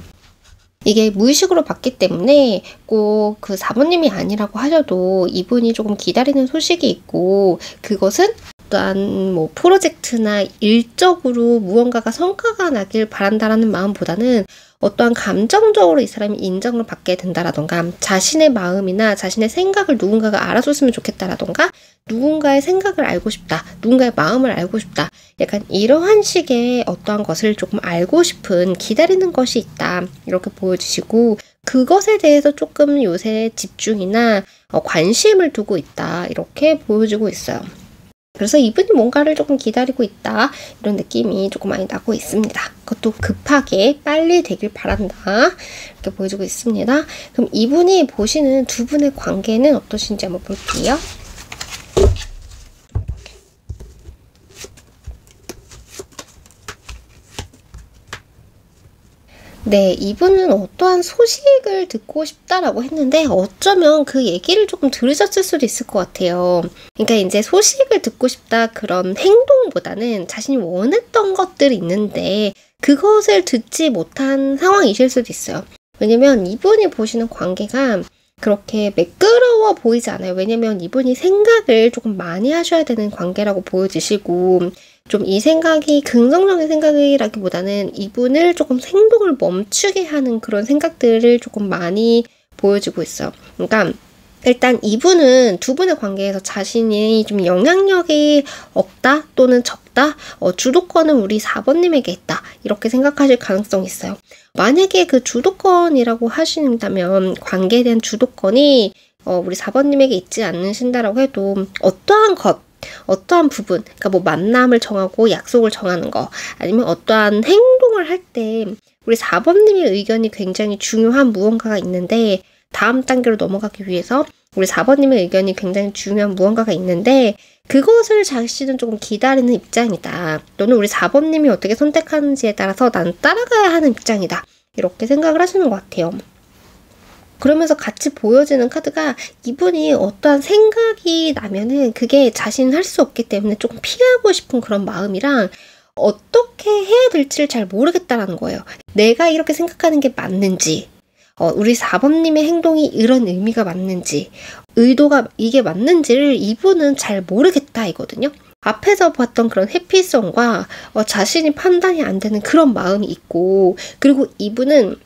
이게 무의식으로 봤기 때문에 꼭 그 4번님이 아니라고 하셔도 이분이 조금 기다리는 소식이 있고 그것은 어떠한 뭐 프로젝트나 일적으로 무언가가 성과가 나길 바란다라는 마음보다는 어떠한 감정적으로 이 사람이 인정을 받게 된다라던가 자신의 마음이나 자신의 생각을 누군가가 알아줬으면 좋겠다라던가 누군가의 생각을 알고 싶다, 누군가의 마음을 알고 싶다 약간 이러한 식의 어떠한 것을 조금 알고 싶은 기다리는 것이 있다 이렇게 보여주시고 그것에 대해서 조금 요새 집중이나 관심을 두고 있다 이렇게 보여주고 있어요. 그래서 이분이 뭔가를 조금 기다리고 있다 이런 느낌이 조금 많이 나고 있습니다. 그것도 급하게 빨리 되길 바란다 이렇게 보여주고 있습니다. 그럼 이분이 보시는 두 분의 관계는 어떠신지 한번 볼게요. 네, 이분은 어떠한 소식을 듣고 싶다라고 했는데 어쩌면 그 얘기를 조금 들으셨을 수도 있을 것 같아요. 그러니까 이제 소식을 듣고 싶다 그런 행동보다는 자신이 원했던 것들이 있는데 그것을 듣지 못한 상황이실 수도 있어요. 왜냐면 이분이 보시는 관계가 그렇게 매끄러워 보이지 않아요. 왜냐면 이분이 생각을 조금 많이 하셔야 되는 관계라고 보여지시고 좀 이 생각이 긍정적인 생각이라기보다는 이분을 조금 행동을 멈추게 하는 그런 생각들을 조금 많이 보여지고 있어요. 그러니까 일단 이분은 두 분의 관계에서 자신이 좀 영향력이 없다 또는 적다, 주도권은 우리 4번님에게 있다 이렇게 생각하실 가능성이 있어요. 만약에 그 주도권이라고 하신다면 관계에 대한 주도권이 우리 4번님에게 있지 않으신다라고 해도 어떠한 부분, 그러니까 뭐 만남을 정하고 약속을 정하는 거, 아니면 어떠한 행동을 할 때 우리 4번님의 의견이 굉장히 중요한 무언가가 있는데 다음 단계로 넘어가기 위해서 우리 4번님의 의견이 굉장히 중요한 무언가가 있는데 그것을 자신은 조금 기다리는 입장이다. 또는 우리 4번님이 어떻게 선택하는지에 따라서 나는 따라가야 하는 입장이다. 이렇게 생각을 하시는 것 같아요. 그러면서 같이 보여지는 카드가 이분이 어떠한 생각이 나면은 그게 자신은 할 수 없기 때문에 조금 피하고 싶은 그런 마음이랑 어떻게 해야 될지를 잘 모르겠다라는 거예요. 내가 이렇게 생각하는 게 맞는지, 우리 4번님의 행동이 이런 의미가 맞는지, 의도가 이게 맞는지를 이분은 잘 모르겠다 이거든요. 앞에서 봤던 그런 회피성과 자신이 판단이 안 되는 그런 마음이 있고, 그리고 이분은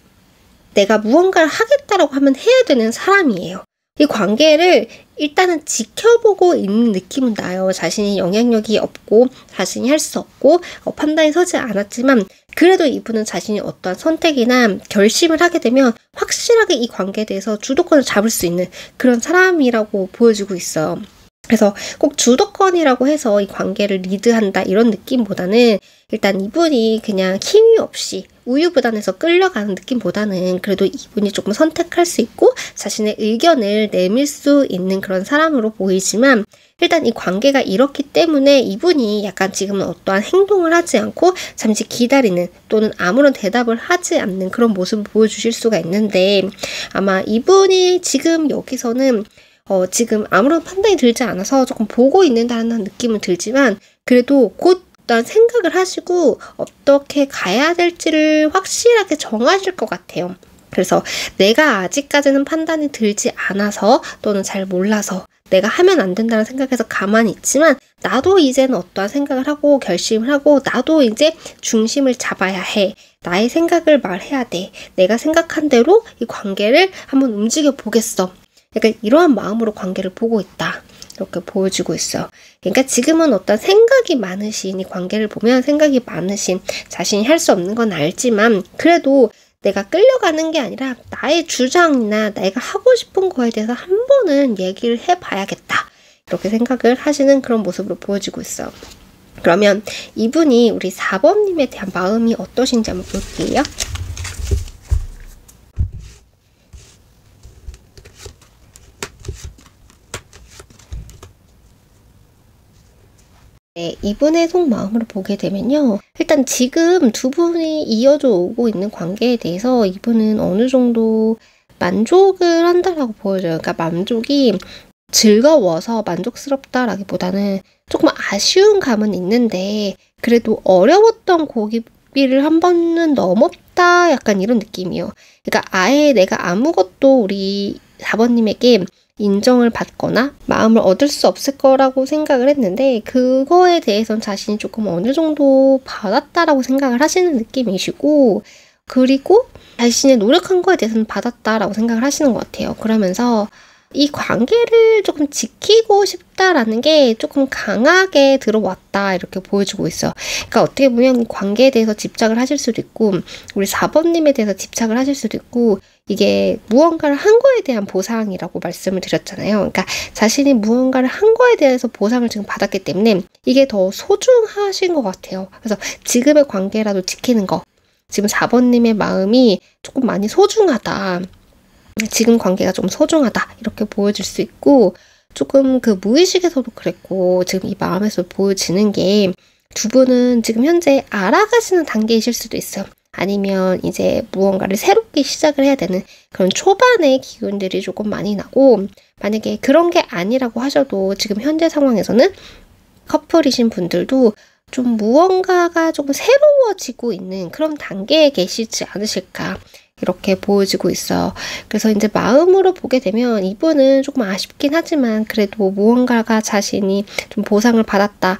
내가 무언가를 하겠다라고 하면 해야 되는 사람이에요. 이 관계를 일단은 지켜보고 있는 느낌은 나요. 자신이 영향력이 없고 자신이 할 수 없고 판단이 서지 않았지만 그래도 이분은 자신이 어떠한 선택이나 결심을 하게 되면 확실하게 이 관계에 대해서 주도권을 잡을 수 있는 그런 사람이라고 보여지고 있어요. 그래서 꼭 주도권이라고 해서 이 관계를 리드한다 이런 느낌보다는 일단 이분이 그냥 힘이 없이 우유부단해서 끌려가는 느낌보다는 그래도 이분이 조금 선택할 수 있고 자신의 의견을 내밀 수 있는 그런 사람으로 보이지만 일단 이 관계가 이렇기 때문에 이분이 약간 지금은 어떠한 행동을 하지 않고 잠시 기다리는 또는 아무런 대답을 하지 않는 그런 모습을 보여주실 수가 있는데 아마 이분이 지금 여기서는 지금 아무런 판단이 들지 않아서 조금 보고 있는다는 느낌은 들지만 그래도 곧 어떤 생각을 하시고 어떻게 가야 될지를 확실하게 정하실 것 같아요. 그래서 내가 아직까지는 판단이 들지 않아서 또는 잘 몰라서 내가 하면 안 된다는 생각에서 가만히 있지만 나도 이제는 어떠한 생각을 하고 결심을 하고 나도 이제 중심을 잡아야 해. 나의 생각을 말해야 돼. 내가 생각한 대로 이 관계를 한번 움직여 보겠어. 약간 이러한 마음으로 관계를 보고 있다. 이렇게 보여지고 있어요. 그러니까 지금은 어떤 생각이 많으신 이 관계를 보면 생각이 많으신 자신이 할 수 없는 건 알지만 그래도 내가 끌려가는 게 아니라 나의 주장이나 내가 하고 싶은 거에 대해서 한 번은 얘기를 해봐야겠다. 이렇게 생각을 하시는 그런 모습으로 보여지고 있어요. 그러면 이분이 우리 4번님에 대한 마음이 어떠신지 한번 볼게요. 네, 이분의 속마음으로 보게 되면요. 일단 지금 두 분이 이어져 오고 있는 관계에 대해서 이분은 어느 정도 만족을 한다라고 보여져요. 그러니까 만족이 즐거워서 만족스럽다라기보다는 조금 아쉬운 감은 있는데 그래도 어려웠던 고비를 한 번은 넘었다 약간 이런 느낌이에요. 그러니까 아예 내가 아무것도 우리 4번님에게 인정을 받거나 마음을 얻을 수 없을 거라고 생각을 했는데 그거에 대해선 자신이 조금 어느 정도 받았다라고 생각을 하시는 느낌이시고 그리고 자신의 노력한 거에 대해서는 받았다라고 생각을 하시는 것 같아요. 그러면서 이 관계를 조금 지키고 싶다라는 게 조금 강하게 들어왔다 이렇게 보여주고 있어요. 그러니까 어떻게 보면 관계에 대해서 집착을 하실 수도 있고 우리 4번님에 대해서 집착을 하실 수도 있고 이게 무언가를 한 거에 대한 보상이라고 말씀을 드렸잖아요. 그러니까 자신이 무언가를 한 거에 대해서 보상을 지금 받았기 때문에 이게 더 소중하신 것 같아요. 그래서 지금의 관계라도 지키는 거 지금 4번님의 마음이 조금 많이 소중하다. 지금 관계가 좀 소중하다 이렇게 보여질 수 있고 조금 그 무의식에서도 그랬고 지금 이 마음에서 보여지는 게 두 분은 지금 현재 알아가시는 단계이실 수도 있어요. 아니면 이제 무언가를 새롭게 시작을 해야 되는 그런 초반의 기운들이 조금 많이 나고, 만약에 그런 게 아니라고 하셔도 지금 현재 상황에서는 커플이신 분들도 좀 무언가가 조금 새로워지고 있는 그런 단계에 계시지 않으실까 이렇게 보여지고 있어요. 그래서 이제 마음으로 보게 되면 이분은 조금 아쉽긴 하지만 그래도 무언가가 자신이 좀 보상을 받았다.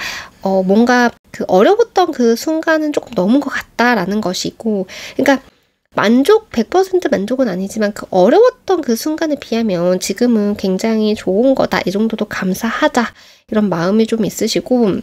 뭔가 그 어려웠던 그 순간은 조금 넘은 것 같다라는 것이고, 그러니까 100% 만족은 아니지만 그 어려웠던 그 순간에 비하면 지금은 굉장히 좋은 거다. 이 정도도 감사하다. 이런 마음이 좀 있으시고,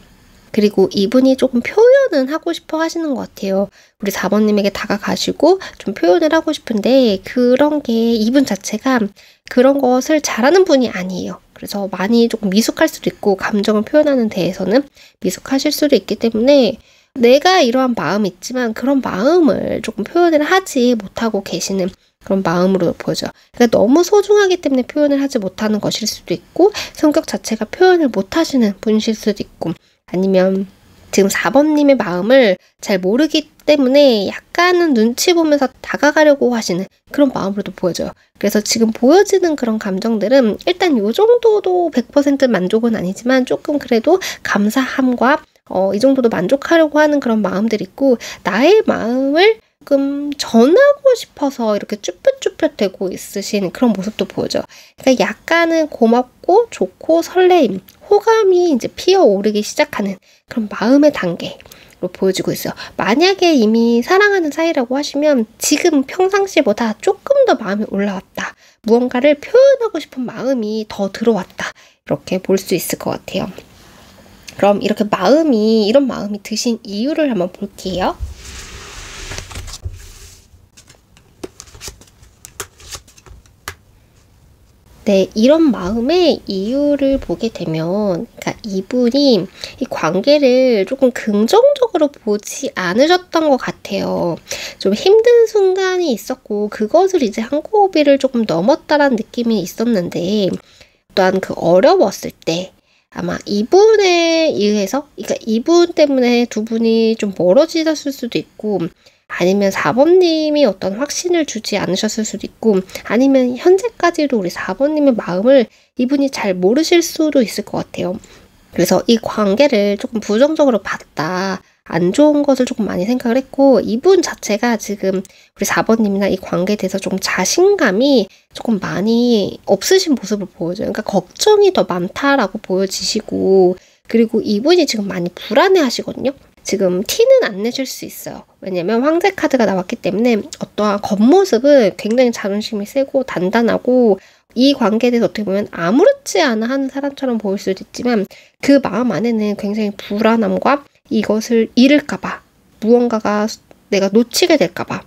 그리고 이분이 조금 표현은 하고 싶어 하시는 것 같아요. 우리 4번님에게 다가가시고 좀 표현을 하고 싶은데 그런 게 이분 자체가 그런 것을 잘하는 분이 아니에요. 그래서 많이 조금 미숙할 수도 있고 감정을 표현하는 데에서는 미숙하실 수도 있기 때문에 내가 이러한 마음이 있지만 그런 마음을 조금 표현을 하지 못하고 계시는 그런 마음으로 보여져요. 그러니까 너무 소중하기 때문에 표현을 하지 못하는 것일 수도 있고 성격 자체가 표현을 못하시는 분이실 수도 있고, 아니면 지금 4번님의 마음을 잘 모르기 때문에 약간은 눈치 보면서 다가가려고 하시는 그런 마음으로도 보여져요. 그래서 지금 보여지는 그런 감정들은 일단 이 정도도 100% 만족은 아니지만 조금 그래도 감사함과 이 정도도 만족하려고 하는 그런 마음들이 있고, 나의 마음을 조금 전하고 싶어서 이렇게 쭈뼛쭈뼛대고 있으신 그런 모습도 보여져. 그러니까 약간은 고맙고 좋고 설레임, 호감이 이제 피어오르기 시작하는 그런 마음의 단계로 보여지고 있어요. 만약에 이미 사랑하는 사이라고 하시면 지금 평상시보다 조금 더 마음이 올라왔다. 무언가를 표현하고 싶은 마음이 더 들어왔다. 이렇게 볼 수 있을 것 같아요. 그럼 이렇게 이런 마음이 드신 이유를 한번 볼게요. 네, 이런 마음의 이유를 보게 되면, 그러니까 이분이 이 관계를 조금 긍정적으로 보지 않으셨던 것 같아요. 좀 힘든 순간이 있었고, 그것을 이제 한 고비를 조금 넘었다라는 느낌이 있었는데, 또한 그 어려웠을 때, 아마 이분에 의해서, 그러니까 이분 때문에 두 분이 좀 멀어지셨을 수도 있고, 아니면 4번님이 어떤 확신을 주지 않으셨을 수도 있고, 아니면 현재까지도 우리 4번님의 마음을 이분이 잘 모르실 수도 있을 것 같아요. 그래서 이 관계를 조금 부정적으로 봤다, 안 좋은 것을 조금 많이 생각을 했고, 이분 자체가 지금 우리 4번님이나 이 관계에 대해서 조금 자신감이 조금 많이 없으신 모습을 보여줘요. 그러니까 걱정이 더 많다라고 보여지시고, 그리고 이분이 지금 많이 불안해 하시거든요. 지금 티는 안 내실 수 있어요. 왜냐면 황제 카드가 나왔기 때문에 어떠한 겉모습은 굉장히 자존심이 세고 단단하고 이 관계에 대해서 어떻게 보면 아무렇지 않아 하는 사람처럼 보일 수도 있지만 그 마음 안에는 굉장히 불안함과 이것을 잃을까봐, 무언가가 내가 놓치게 될까봐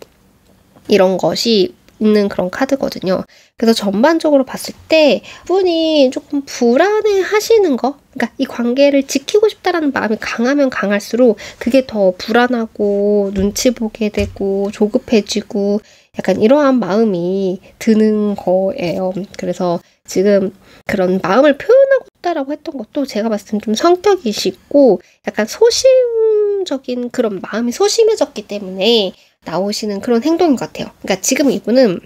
이런 것이 있는 그런 카드거든요. 그래서 전반적으로 봤을 때 분이 조금 불안해 하시는 거, 그러니까 이 관계를 지키고 싶다라는 마음이 강하면 강할수록 그게 더 불안하고 눈치 보게 되고 조급해지고 약간 이러한 마음이 드는 거예요. 그래서 지금 그런 마음을 표현하고 싶다라고 했던 것도 제가 봤을 땐 좀 성격이시고 약간 소심적인 그런 마음이 소심해졌기 때문에 나오시는 그런 행동인 것 같아요. 그러니까 지금 이분은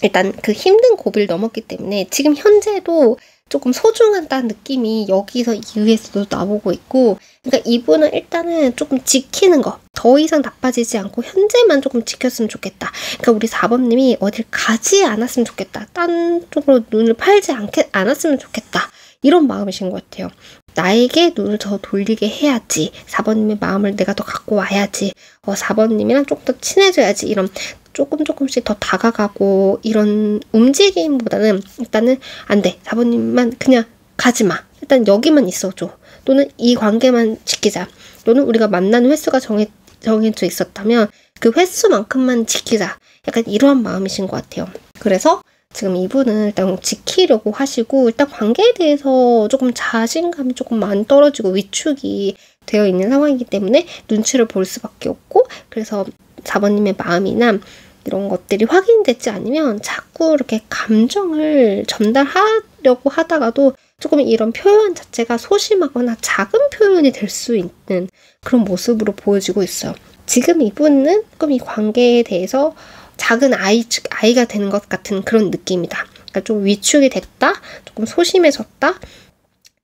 일단 그 힘든 고비를 넘었기 때문에 지금 현재도 조금 소중하다는 느낌이 여기서 이후에서도 나오고 있고, 그러니까 이분은 일단은 조금 지키는 거, 더 이상 나빠지지 않고 현재만 조금 지켰으면 좋겠다. 그러니까 우리 4번님이 어딜 가지 않았으면 좋겠다. 딴 쪽으로 눈을 팔지 않았으면 좋겠다. 이런 마음이신 것 같아요. 나에게 눈을 더 돌리게 해야지. 4번님의 마음을 내가 더 갖고 와야지. 4번님이랑 조금 더 친해져야지. 이런 조금씩 더 다가가고 이런 움직임보다는 일단은 안 돼. 4번님만 그냥 가지 마. 일단 여기만 있어줘. 또는 이 관계만 지키자. 또는 우리가 만나는 횟수가 정해져 있었다면 그 횟수만큼만 지키자. 약간 이러한 마음이신 것 같아요. 그래서 지금 이분은 일단 지키려고 하시고 일단 관계에 대해서 조금 자신감이 조금 많이 떨어지고 위축이 되어 있는 상황이기 때문에 눈치를 볼 수밖에 없고, 그래서 4번님의 마음이나 이런 것들이 확인되지 않으면 자꾸 이렇게 감정을 전달하려고 하다가도 조금 이런 표현 자체가 소심하거나 작은 표현이 될 수 있는 그런 모습으로 보여지고 있어요. 지금 이분은 조금 이 관계에 대해서 작은 아이가 되는 것 같은 그런 느낌이다. 그러니까 좀 위축이 됐다, 조금 소심해졌다,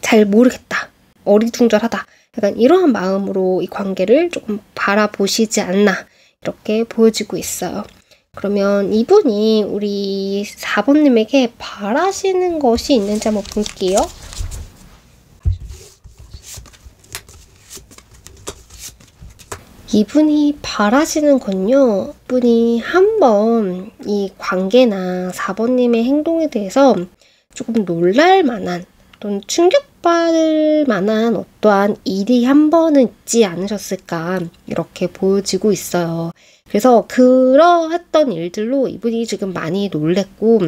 잘 모르겠다, 어리둥절하다. 약간 이러한 마음으로 이 관계를 조금 바라보시지 않나 이렇게 보여지고 있어요. 그러면 이분이 우리 4번님에게 바라시는 것이 있는지 한번 볼게요. 이분이 바라시는 건요, 이분이 한번 이 관계나 4번님의 행동에 대해서 조금 놀랄 만한 또는 충격받을 만한 어떠한 일이 한 번은 있지 않으셨을까 이렇게 보여지고 있어요. 그래서 그러했던 일들로 이분이 지금 많이 놀랬고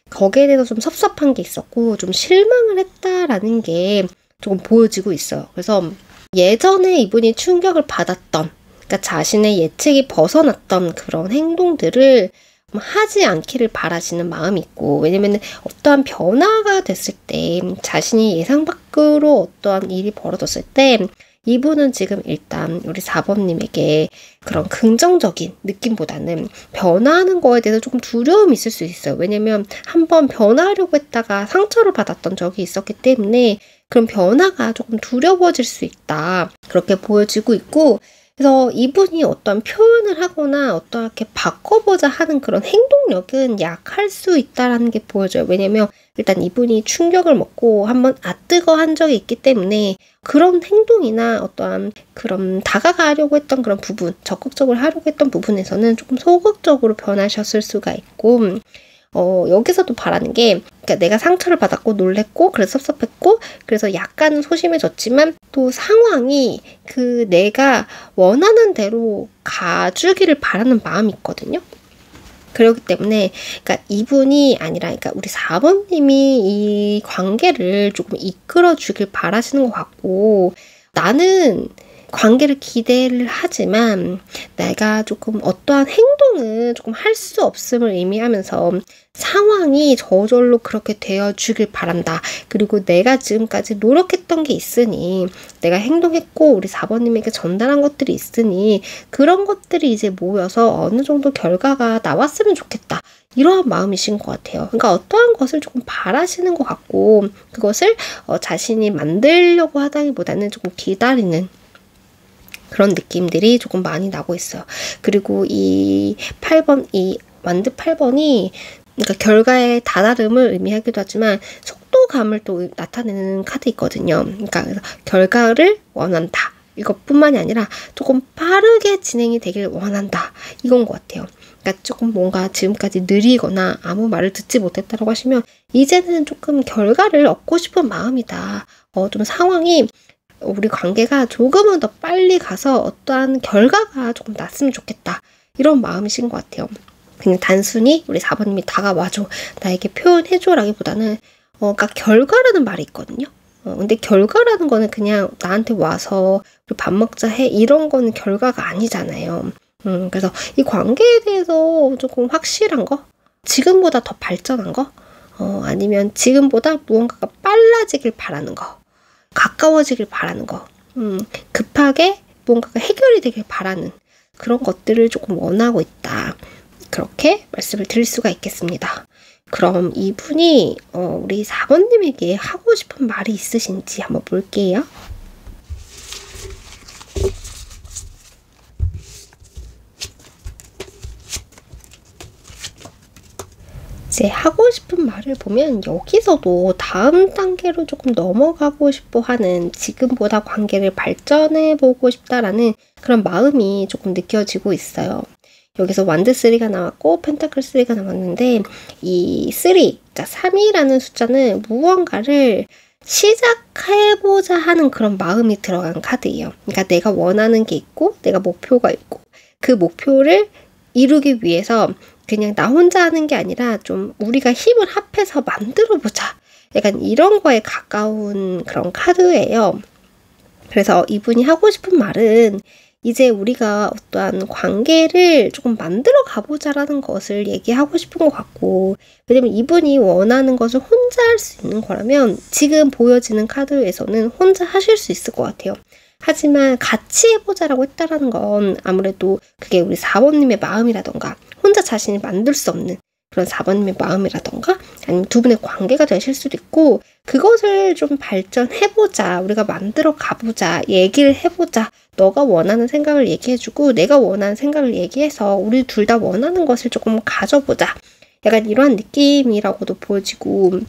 거기에 대해서 좀 섭섭한 게 있었고 좀 실망을 했다라는 게 조금 보여지고 있어요. 그래서 예전에 이분이 충격을 받았던, 그러니까 자신의 예측이 벗어났던 그런 행동들을 하지 않기를 바라시는 마음이 있고, 왜냐면 어떠한 변화가 됐을 때, 자신이 예상 밖으로 어떠한 일이 벌어졌을 때 이분은 지금 일단 우리 4번님에게 그런 긍정적인 느낌보다는 변화하는 거에 대해서 조금 두려움이 있을 수 있어요. 왜냐면 한번 변화하려고 했다가 상처를 받았던 적이 있었기 때문에 그런 변화가 조금 두려워질 수 있다, 그렇게 보여지고 있고, 그래서 이분이 어떤 표현을 하거나 어떻게 바꿔보자 하는 그런 행동력은 약할 수 있다라는 게 보여져요. 왜냐면 일단 이분이 충격을 먹고 한번 뜨거 한 적이 있기 때문에 그런 행동이나 어떠한 그런 다가가려고 했던 그런 부분, 적극적으로 하려고 했던 부분에서는 조금 소극적으로 변하셨을 수가 있고, 여기서도 바라는 게, 그러니까 내가 상처를 받았고 놀랬고 그래서 섭섭했고 그래서 약간 소심해졌지만 또 상황이 그 내가 원하는 대로 가주기를 바라는 마음이 있거든요. 그렇기 때문에 그러니까 이분이 아니라 그러니까 우리 4번님이 이 관계를 조금 이끌어 주길 바라시는 것 같고, 나는 관계를 기대를 하지만 내가 조금 어떠한 행동을 조금 할 수 없음을 의미하면서 상황이 저절로 그렇게 되어주길 바란다. 그리고 내가 지금까지 노력했던 게 있으니, 내가 행동했고 우리 4번님에게 전달한 것들이 있으니 그런 것들이 이제 모여서 어느 정도 결과가 나왔으면 좋겠다, 이러한 마음이신 것 같아요. 그러니까 어떠한 것을 조금 바라시는 것 같고 그것을 자신이 만들려고 하다기보다는 조금 기다리는 그런 느낌들이 조금 많이 나고 있어요. 그리고 이 8번, 이 완드 8번이 그러니까 결과의 다다름을 의미하기도 하지만 속도감을 또 나타내는 카드 있거든요. 그러니까 결과를 원한다, 이것뿐만이 아니라 조금 빠르게 진행이 되길 원한다, 이건 것 같아요. 그러니까 조금 뭔가 지금까지 느리거나 아무 말을 듣지 못했다고 하시면 이제는 조금 결과를 얻고 싶은 마음이다. 좀 상황이 우리 관계가 조금은 더 빨리 가서 어떠한 결과가 조금 났으면 좋겠다, 이런 마음이신 것 같아요. 그냥 단순히 우리 4번님이 다가와줘, 나에게 표현해줘 라기보다는 그러니까 결과라는 말이 있거든요. 근데 결과라는 거는 그냥 나한테 와서 우리 밥 먹자 해, 이런 거는 결과가 아니잖아요. 그래서 이 관계에 대해서 조금 확실한 거, 지금보다 더 발전한 거, 아니면 지금보다 무언가가 빨라지길 바라는 거, 가까워지길 바라는 거, 급하게 뭔가가 해결이 되길 바라는 그런 것들을 조금 원하고 있다, 그렇게 말씀을 드릴 수가 있겠습니다. 그럼 이분이 우리 4번님에게 하고 싶은 말이 있으신지 한번 볼게요. 이제 하고 싶은 말을 보면 여기서도 다음 단계로 조금 넘어가고 싶어 하는, 지금보다 관계를 발전해보고 싶다라는 그런 마음이 조금 느껴지고 있어요. 여기서 완드 3가 나왔고 펜타클 3가 나왔는데, 이 3, 그러니까 3이라는 숫자는 무언가를 시작해보자 하는 그런 마음이 들어간 카드예요. 그러니까 내가 원하는 게 있고 내가 목표가 있고 그 목표를 이루기 위해서 그냥 나 혼자 하는 게 아니라 좀 우리가 힘을 합해서 만들어보자, 약간 이런 거에 가까운 그런 카드예요. 그래서 이분이 하고 싶은 말은 이제 우리가 어떠한 관계를 조금 만들어 가보자라는 것을 얘기하고 싶은 것 같고, 왜냐면 이분이 원하는 것을 혼자 할 수 있는 거라면 지금 보여지는 카드에서는 혼자 하실 수 있을 것 같아요. 하지만 같이 해보자라고 했다라는 건 아무래도 그게 우리 4번님의 마음이라던가 혼자 자신이 만들 수 없는 그런 4번님의 마음이라던가 아니면 두 분의 관계가 되실 수도 있고 그것을 좀 발전해보자, 우리가 만들어 가보자, 얘기를 해보자, 너가 원하는 생각을 얘기해주고 내가 원하는 생각을 얘기해서 우리 둘 다 원하는 것을 조금 가져보자, 약간 이러한 느낌이라고도 보여지고,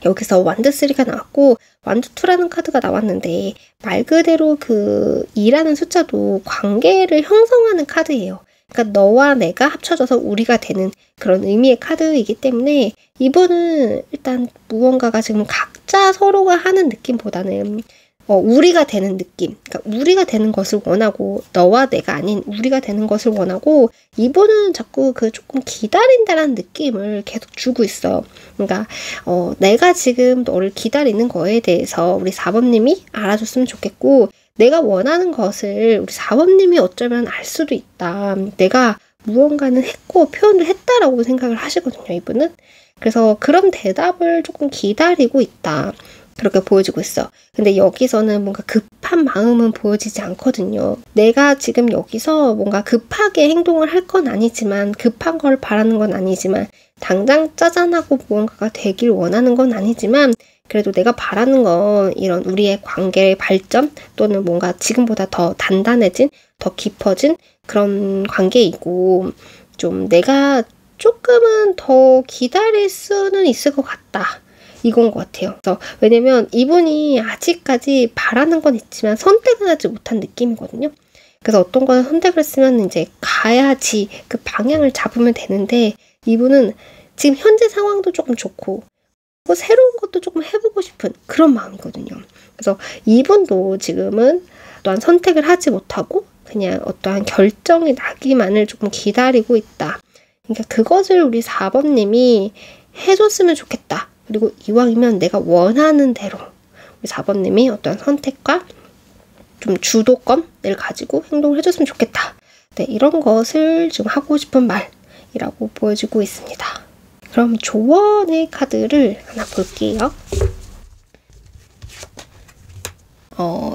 여기서 완드3가 나왔고 완드2라는 카드가 나왔는데 말 그대로 그 2라는 숫자도 관계를 형성하는 카드예요. 그러니까 너와 내가 합쳐져서 우리가 되는 그런 의미의 카드이기 때문에 이분은 일단 무언가가 지금 각자 서로가 하는 느낌보다는 우리가 되는 느낌, 그러니까 우리가 되는 것을 원하고 너와 내가 아닌 우리가 되는 것을 원하고 이분은 자꾸 그 조금 기다린다라는 느낌을 계속 주고 있어요. 그러니까 내가 지금 너를 기다리는 거에 대해서 우리 4번님이 알아줬으면 좋겠고 내가 원하는 것을 우리 4번님이 어쩌면 알 수도 있다. 내가 무언가는 했고 표현을 했다라고 생각을 하시거든요, 이분은. 그래서 그런 대답을 조금 기다리고 있다. 그렇게 보여지고 있어. 근데 여기서는 뭔가 급한 마음은 보여지지 않거든요. 내가 지금 여기서 뭔가 급하게 행동을 할 건 아니지만 급한 걸 바라는 건 아니지만 당장 짜잔하고 무언가가 되길 원하는 건 아니지만 그래도 내가 바라는 건 이런 우리의 관계의 발전 또는 뭔가 지금보다 더 단단해진, 더 깊어진 그런 관계이고 좀 내가 조금은 더 기다릴 수는 있을 것 같다. 이건 것 같아요. 그래서 왜냐면 이분이 아직까지 바라는 건 있지만 선택은 하지 못한 느낌이거든요. 그래서 어떤 건 선택을 했으면 이제 가야지 그 방향을 잡으면 되는데 이분은 지금 현재 상황도 조금 좋고 새로운 것도 조금 해보고 싶은 그런 마음이거든요. 그래서 이분도 지금은 어떠한 선택을 하지 못하고 그냥 어떠한 결정이 나기만을 조금 기다리고 있다. 그러니까 그것을 우리 4번님이 해줬으면 좋겠다. 그리고 이왕이면 내가 원하는 대로 우리 4번님이 어떤 선택과 좀 주도권을 가지고 행동을 해줬으면 좋겠다. 네, 이런 것을 지금 하고 싶은 말이라고 보여지고 있습니다. 그럼 조언의 카드를 하나 볼게요.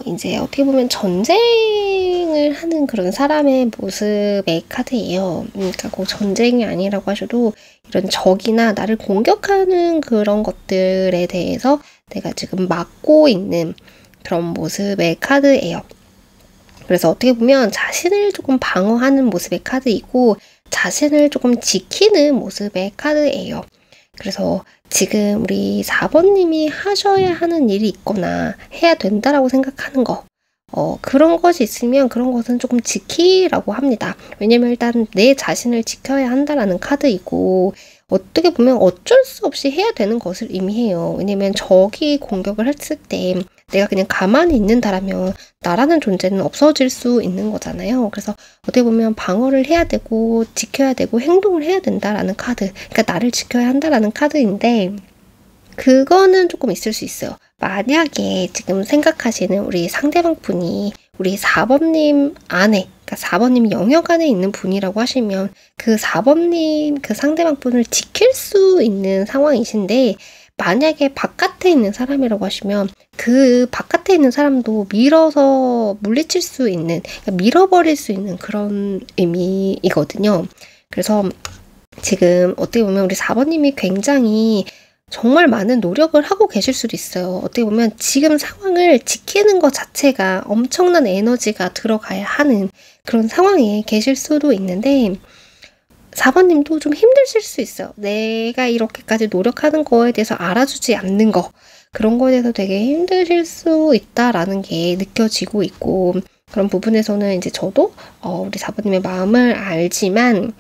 이제 어떻게 보면 전쟁을 하는 그런 사람의 모습의 카드예요. 그러니까 꼭 전쟁이 아니라고 하셔도 이런 적이나 나를 공격하는 그런 것들에 대해서 내가 지금 막고 있는 그런 모습의 카드예요. 그래서 어떻게 보면 자신을 조금 방어하는 모습의 카드이고 자신을 조금 지키는 모습의 카드예요. 그래서 지금 우리 4번님이 하셔야 하는 일이 있거나 해야 된다라고 생각하는 거 그런 것이 있으면 그런 것은 조금 지키라고 합니다. 왜냐면 일단 내 자신을 지켜야 한다라는 카드이고 어떻게 보면 어쩔 수 없이 해야 되는 것을 의미해요. 왜냐면 적이 공격을 했을 때 내가 그냥 가만히 있는다라면 나라는 존재는 없어질 수 있는 거잖아요. 그래서 어떻게 보면 방어를 해야 되고 지켜야 되고 행동을 해야 된다라는 카드, 그러니까 나를 지켜야 한다라는 카드인데 그거는 조금 있을 수 있어요. 만약에 지금 생각하시는 우리 상대방 분이 우리 4번님 안에, 그러니까 4번님 영역 안에 있는 분이라고 하시면 그 4번님 그 상대방 분을 지킬 수 있는 상황이신데 만약에 바깥에 있는 사람이라고 하시면 그 바깥에 있는 사람도 밀어서 물리칠 수 있는, 그러니까 밀어버릴 수 있는 그런 의미이거든요. 그래서 지금 어떻게 보면 우리 4번님이 굉장히 정말 많은 노력을 하고 계실 수도 있어요. 어떻게 보면 지금 상황을 지키는 것 자체가 엄청난 에너지가 들어가야 하는 그런 상황에 계실 수도 있는데 4번님도 좀 힘드실 수 있어요. 내가 이렇게까지 노력하는 거에 대해서 알아주지 않는 거 그런 거에 대해서 되게 힘드실 수 있다라는 게 느껴지고 있고 그런 부분에서는 이제 저도 우리 4번님의 마음을 알지만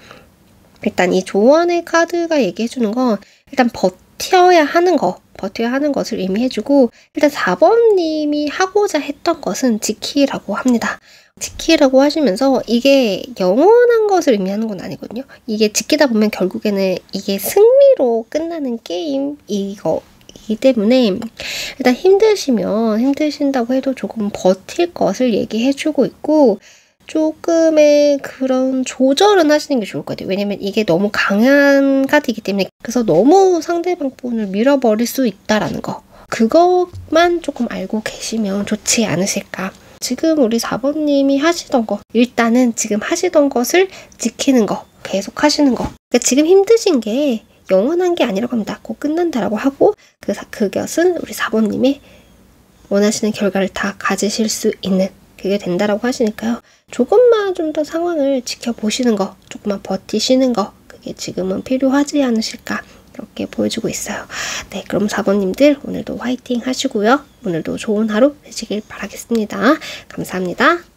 일단 이 조언의 카드가 얘기해주는 건 일단 버텨야 하는 것을 의미해주고 일단 4번님이 하고자 했던 것은 지키라고 합니다. 지키라고 하시면서 이게 영원한 것을 의미하는 건 아니거든요. 이게 지키다 보면 결국에는 이게 승리로 끝나는 게임이기 때문에 일단 힘드신다고 해도 조금 버틸 것을 얘기해주고 있고 조금의 그런 조절은 하시는 게 좋을 것 같아요. 왜냐면 이게 너무 강한 카드이기 때문에 그래서 너무 상대방 분을 밀어버릴 수 있다라는 거 그것만 조금 알고 계시면 좋지 않으실까 지금 우리 4번님이 하시던 거, 일단은 지금 하시던 것을 지키는 거, 계속 하시는 거. 그러니까 지금 힘드신 게 영원한 게 아니라고 합니다. 곧 끝난다라고 하고 그것은 우리 4번님이 원하시는 결과를 다 가지실 수 있는 그게 된다라고 하시니까요. 조금만 좀 더 상황을 지켜보시는 거, 조금만 버티시는 거, 그게 지금은 필요하지 않으실까 이렇게 보여주고 있어요. 네, 그럼 4번님들 오늘도 화이팅 하시고요. 오늘도 좋은 하루 되시길 바라겠습니다. 감사합니다.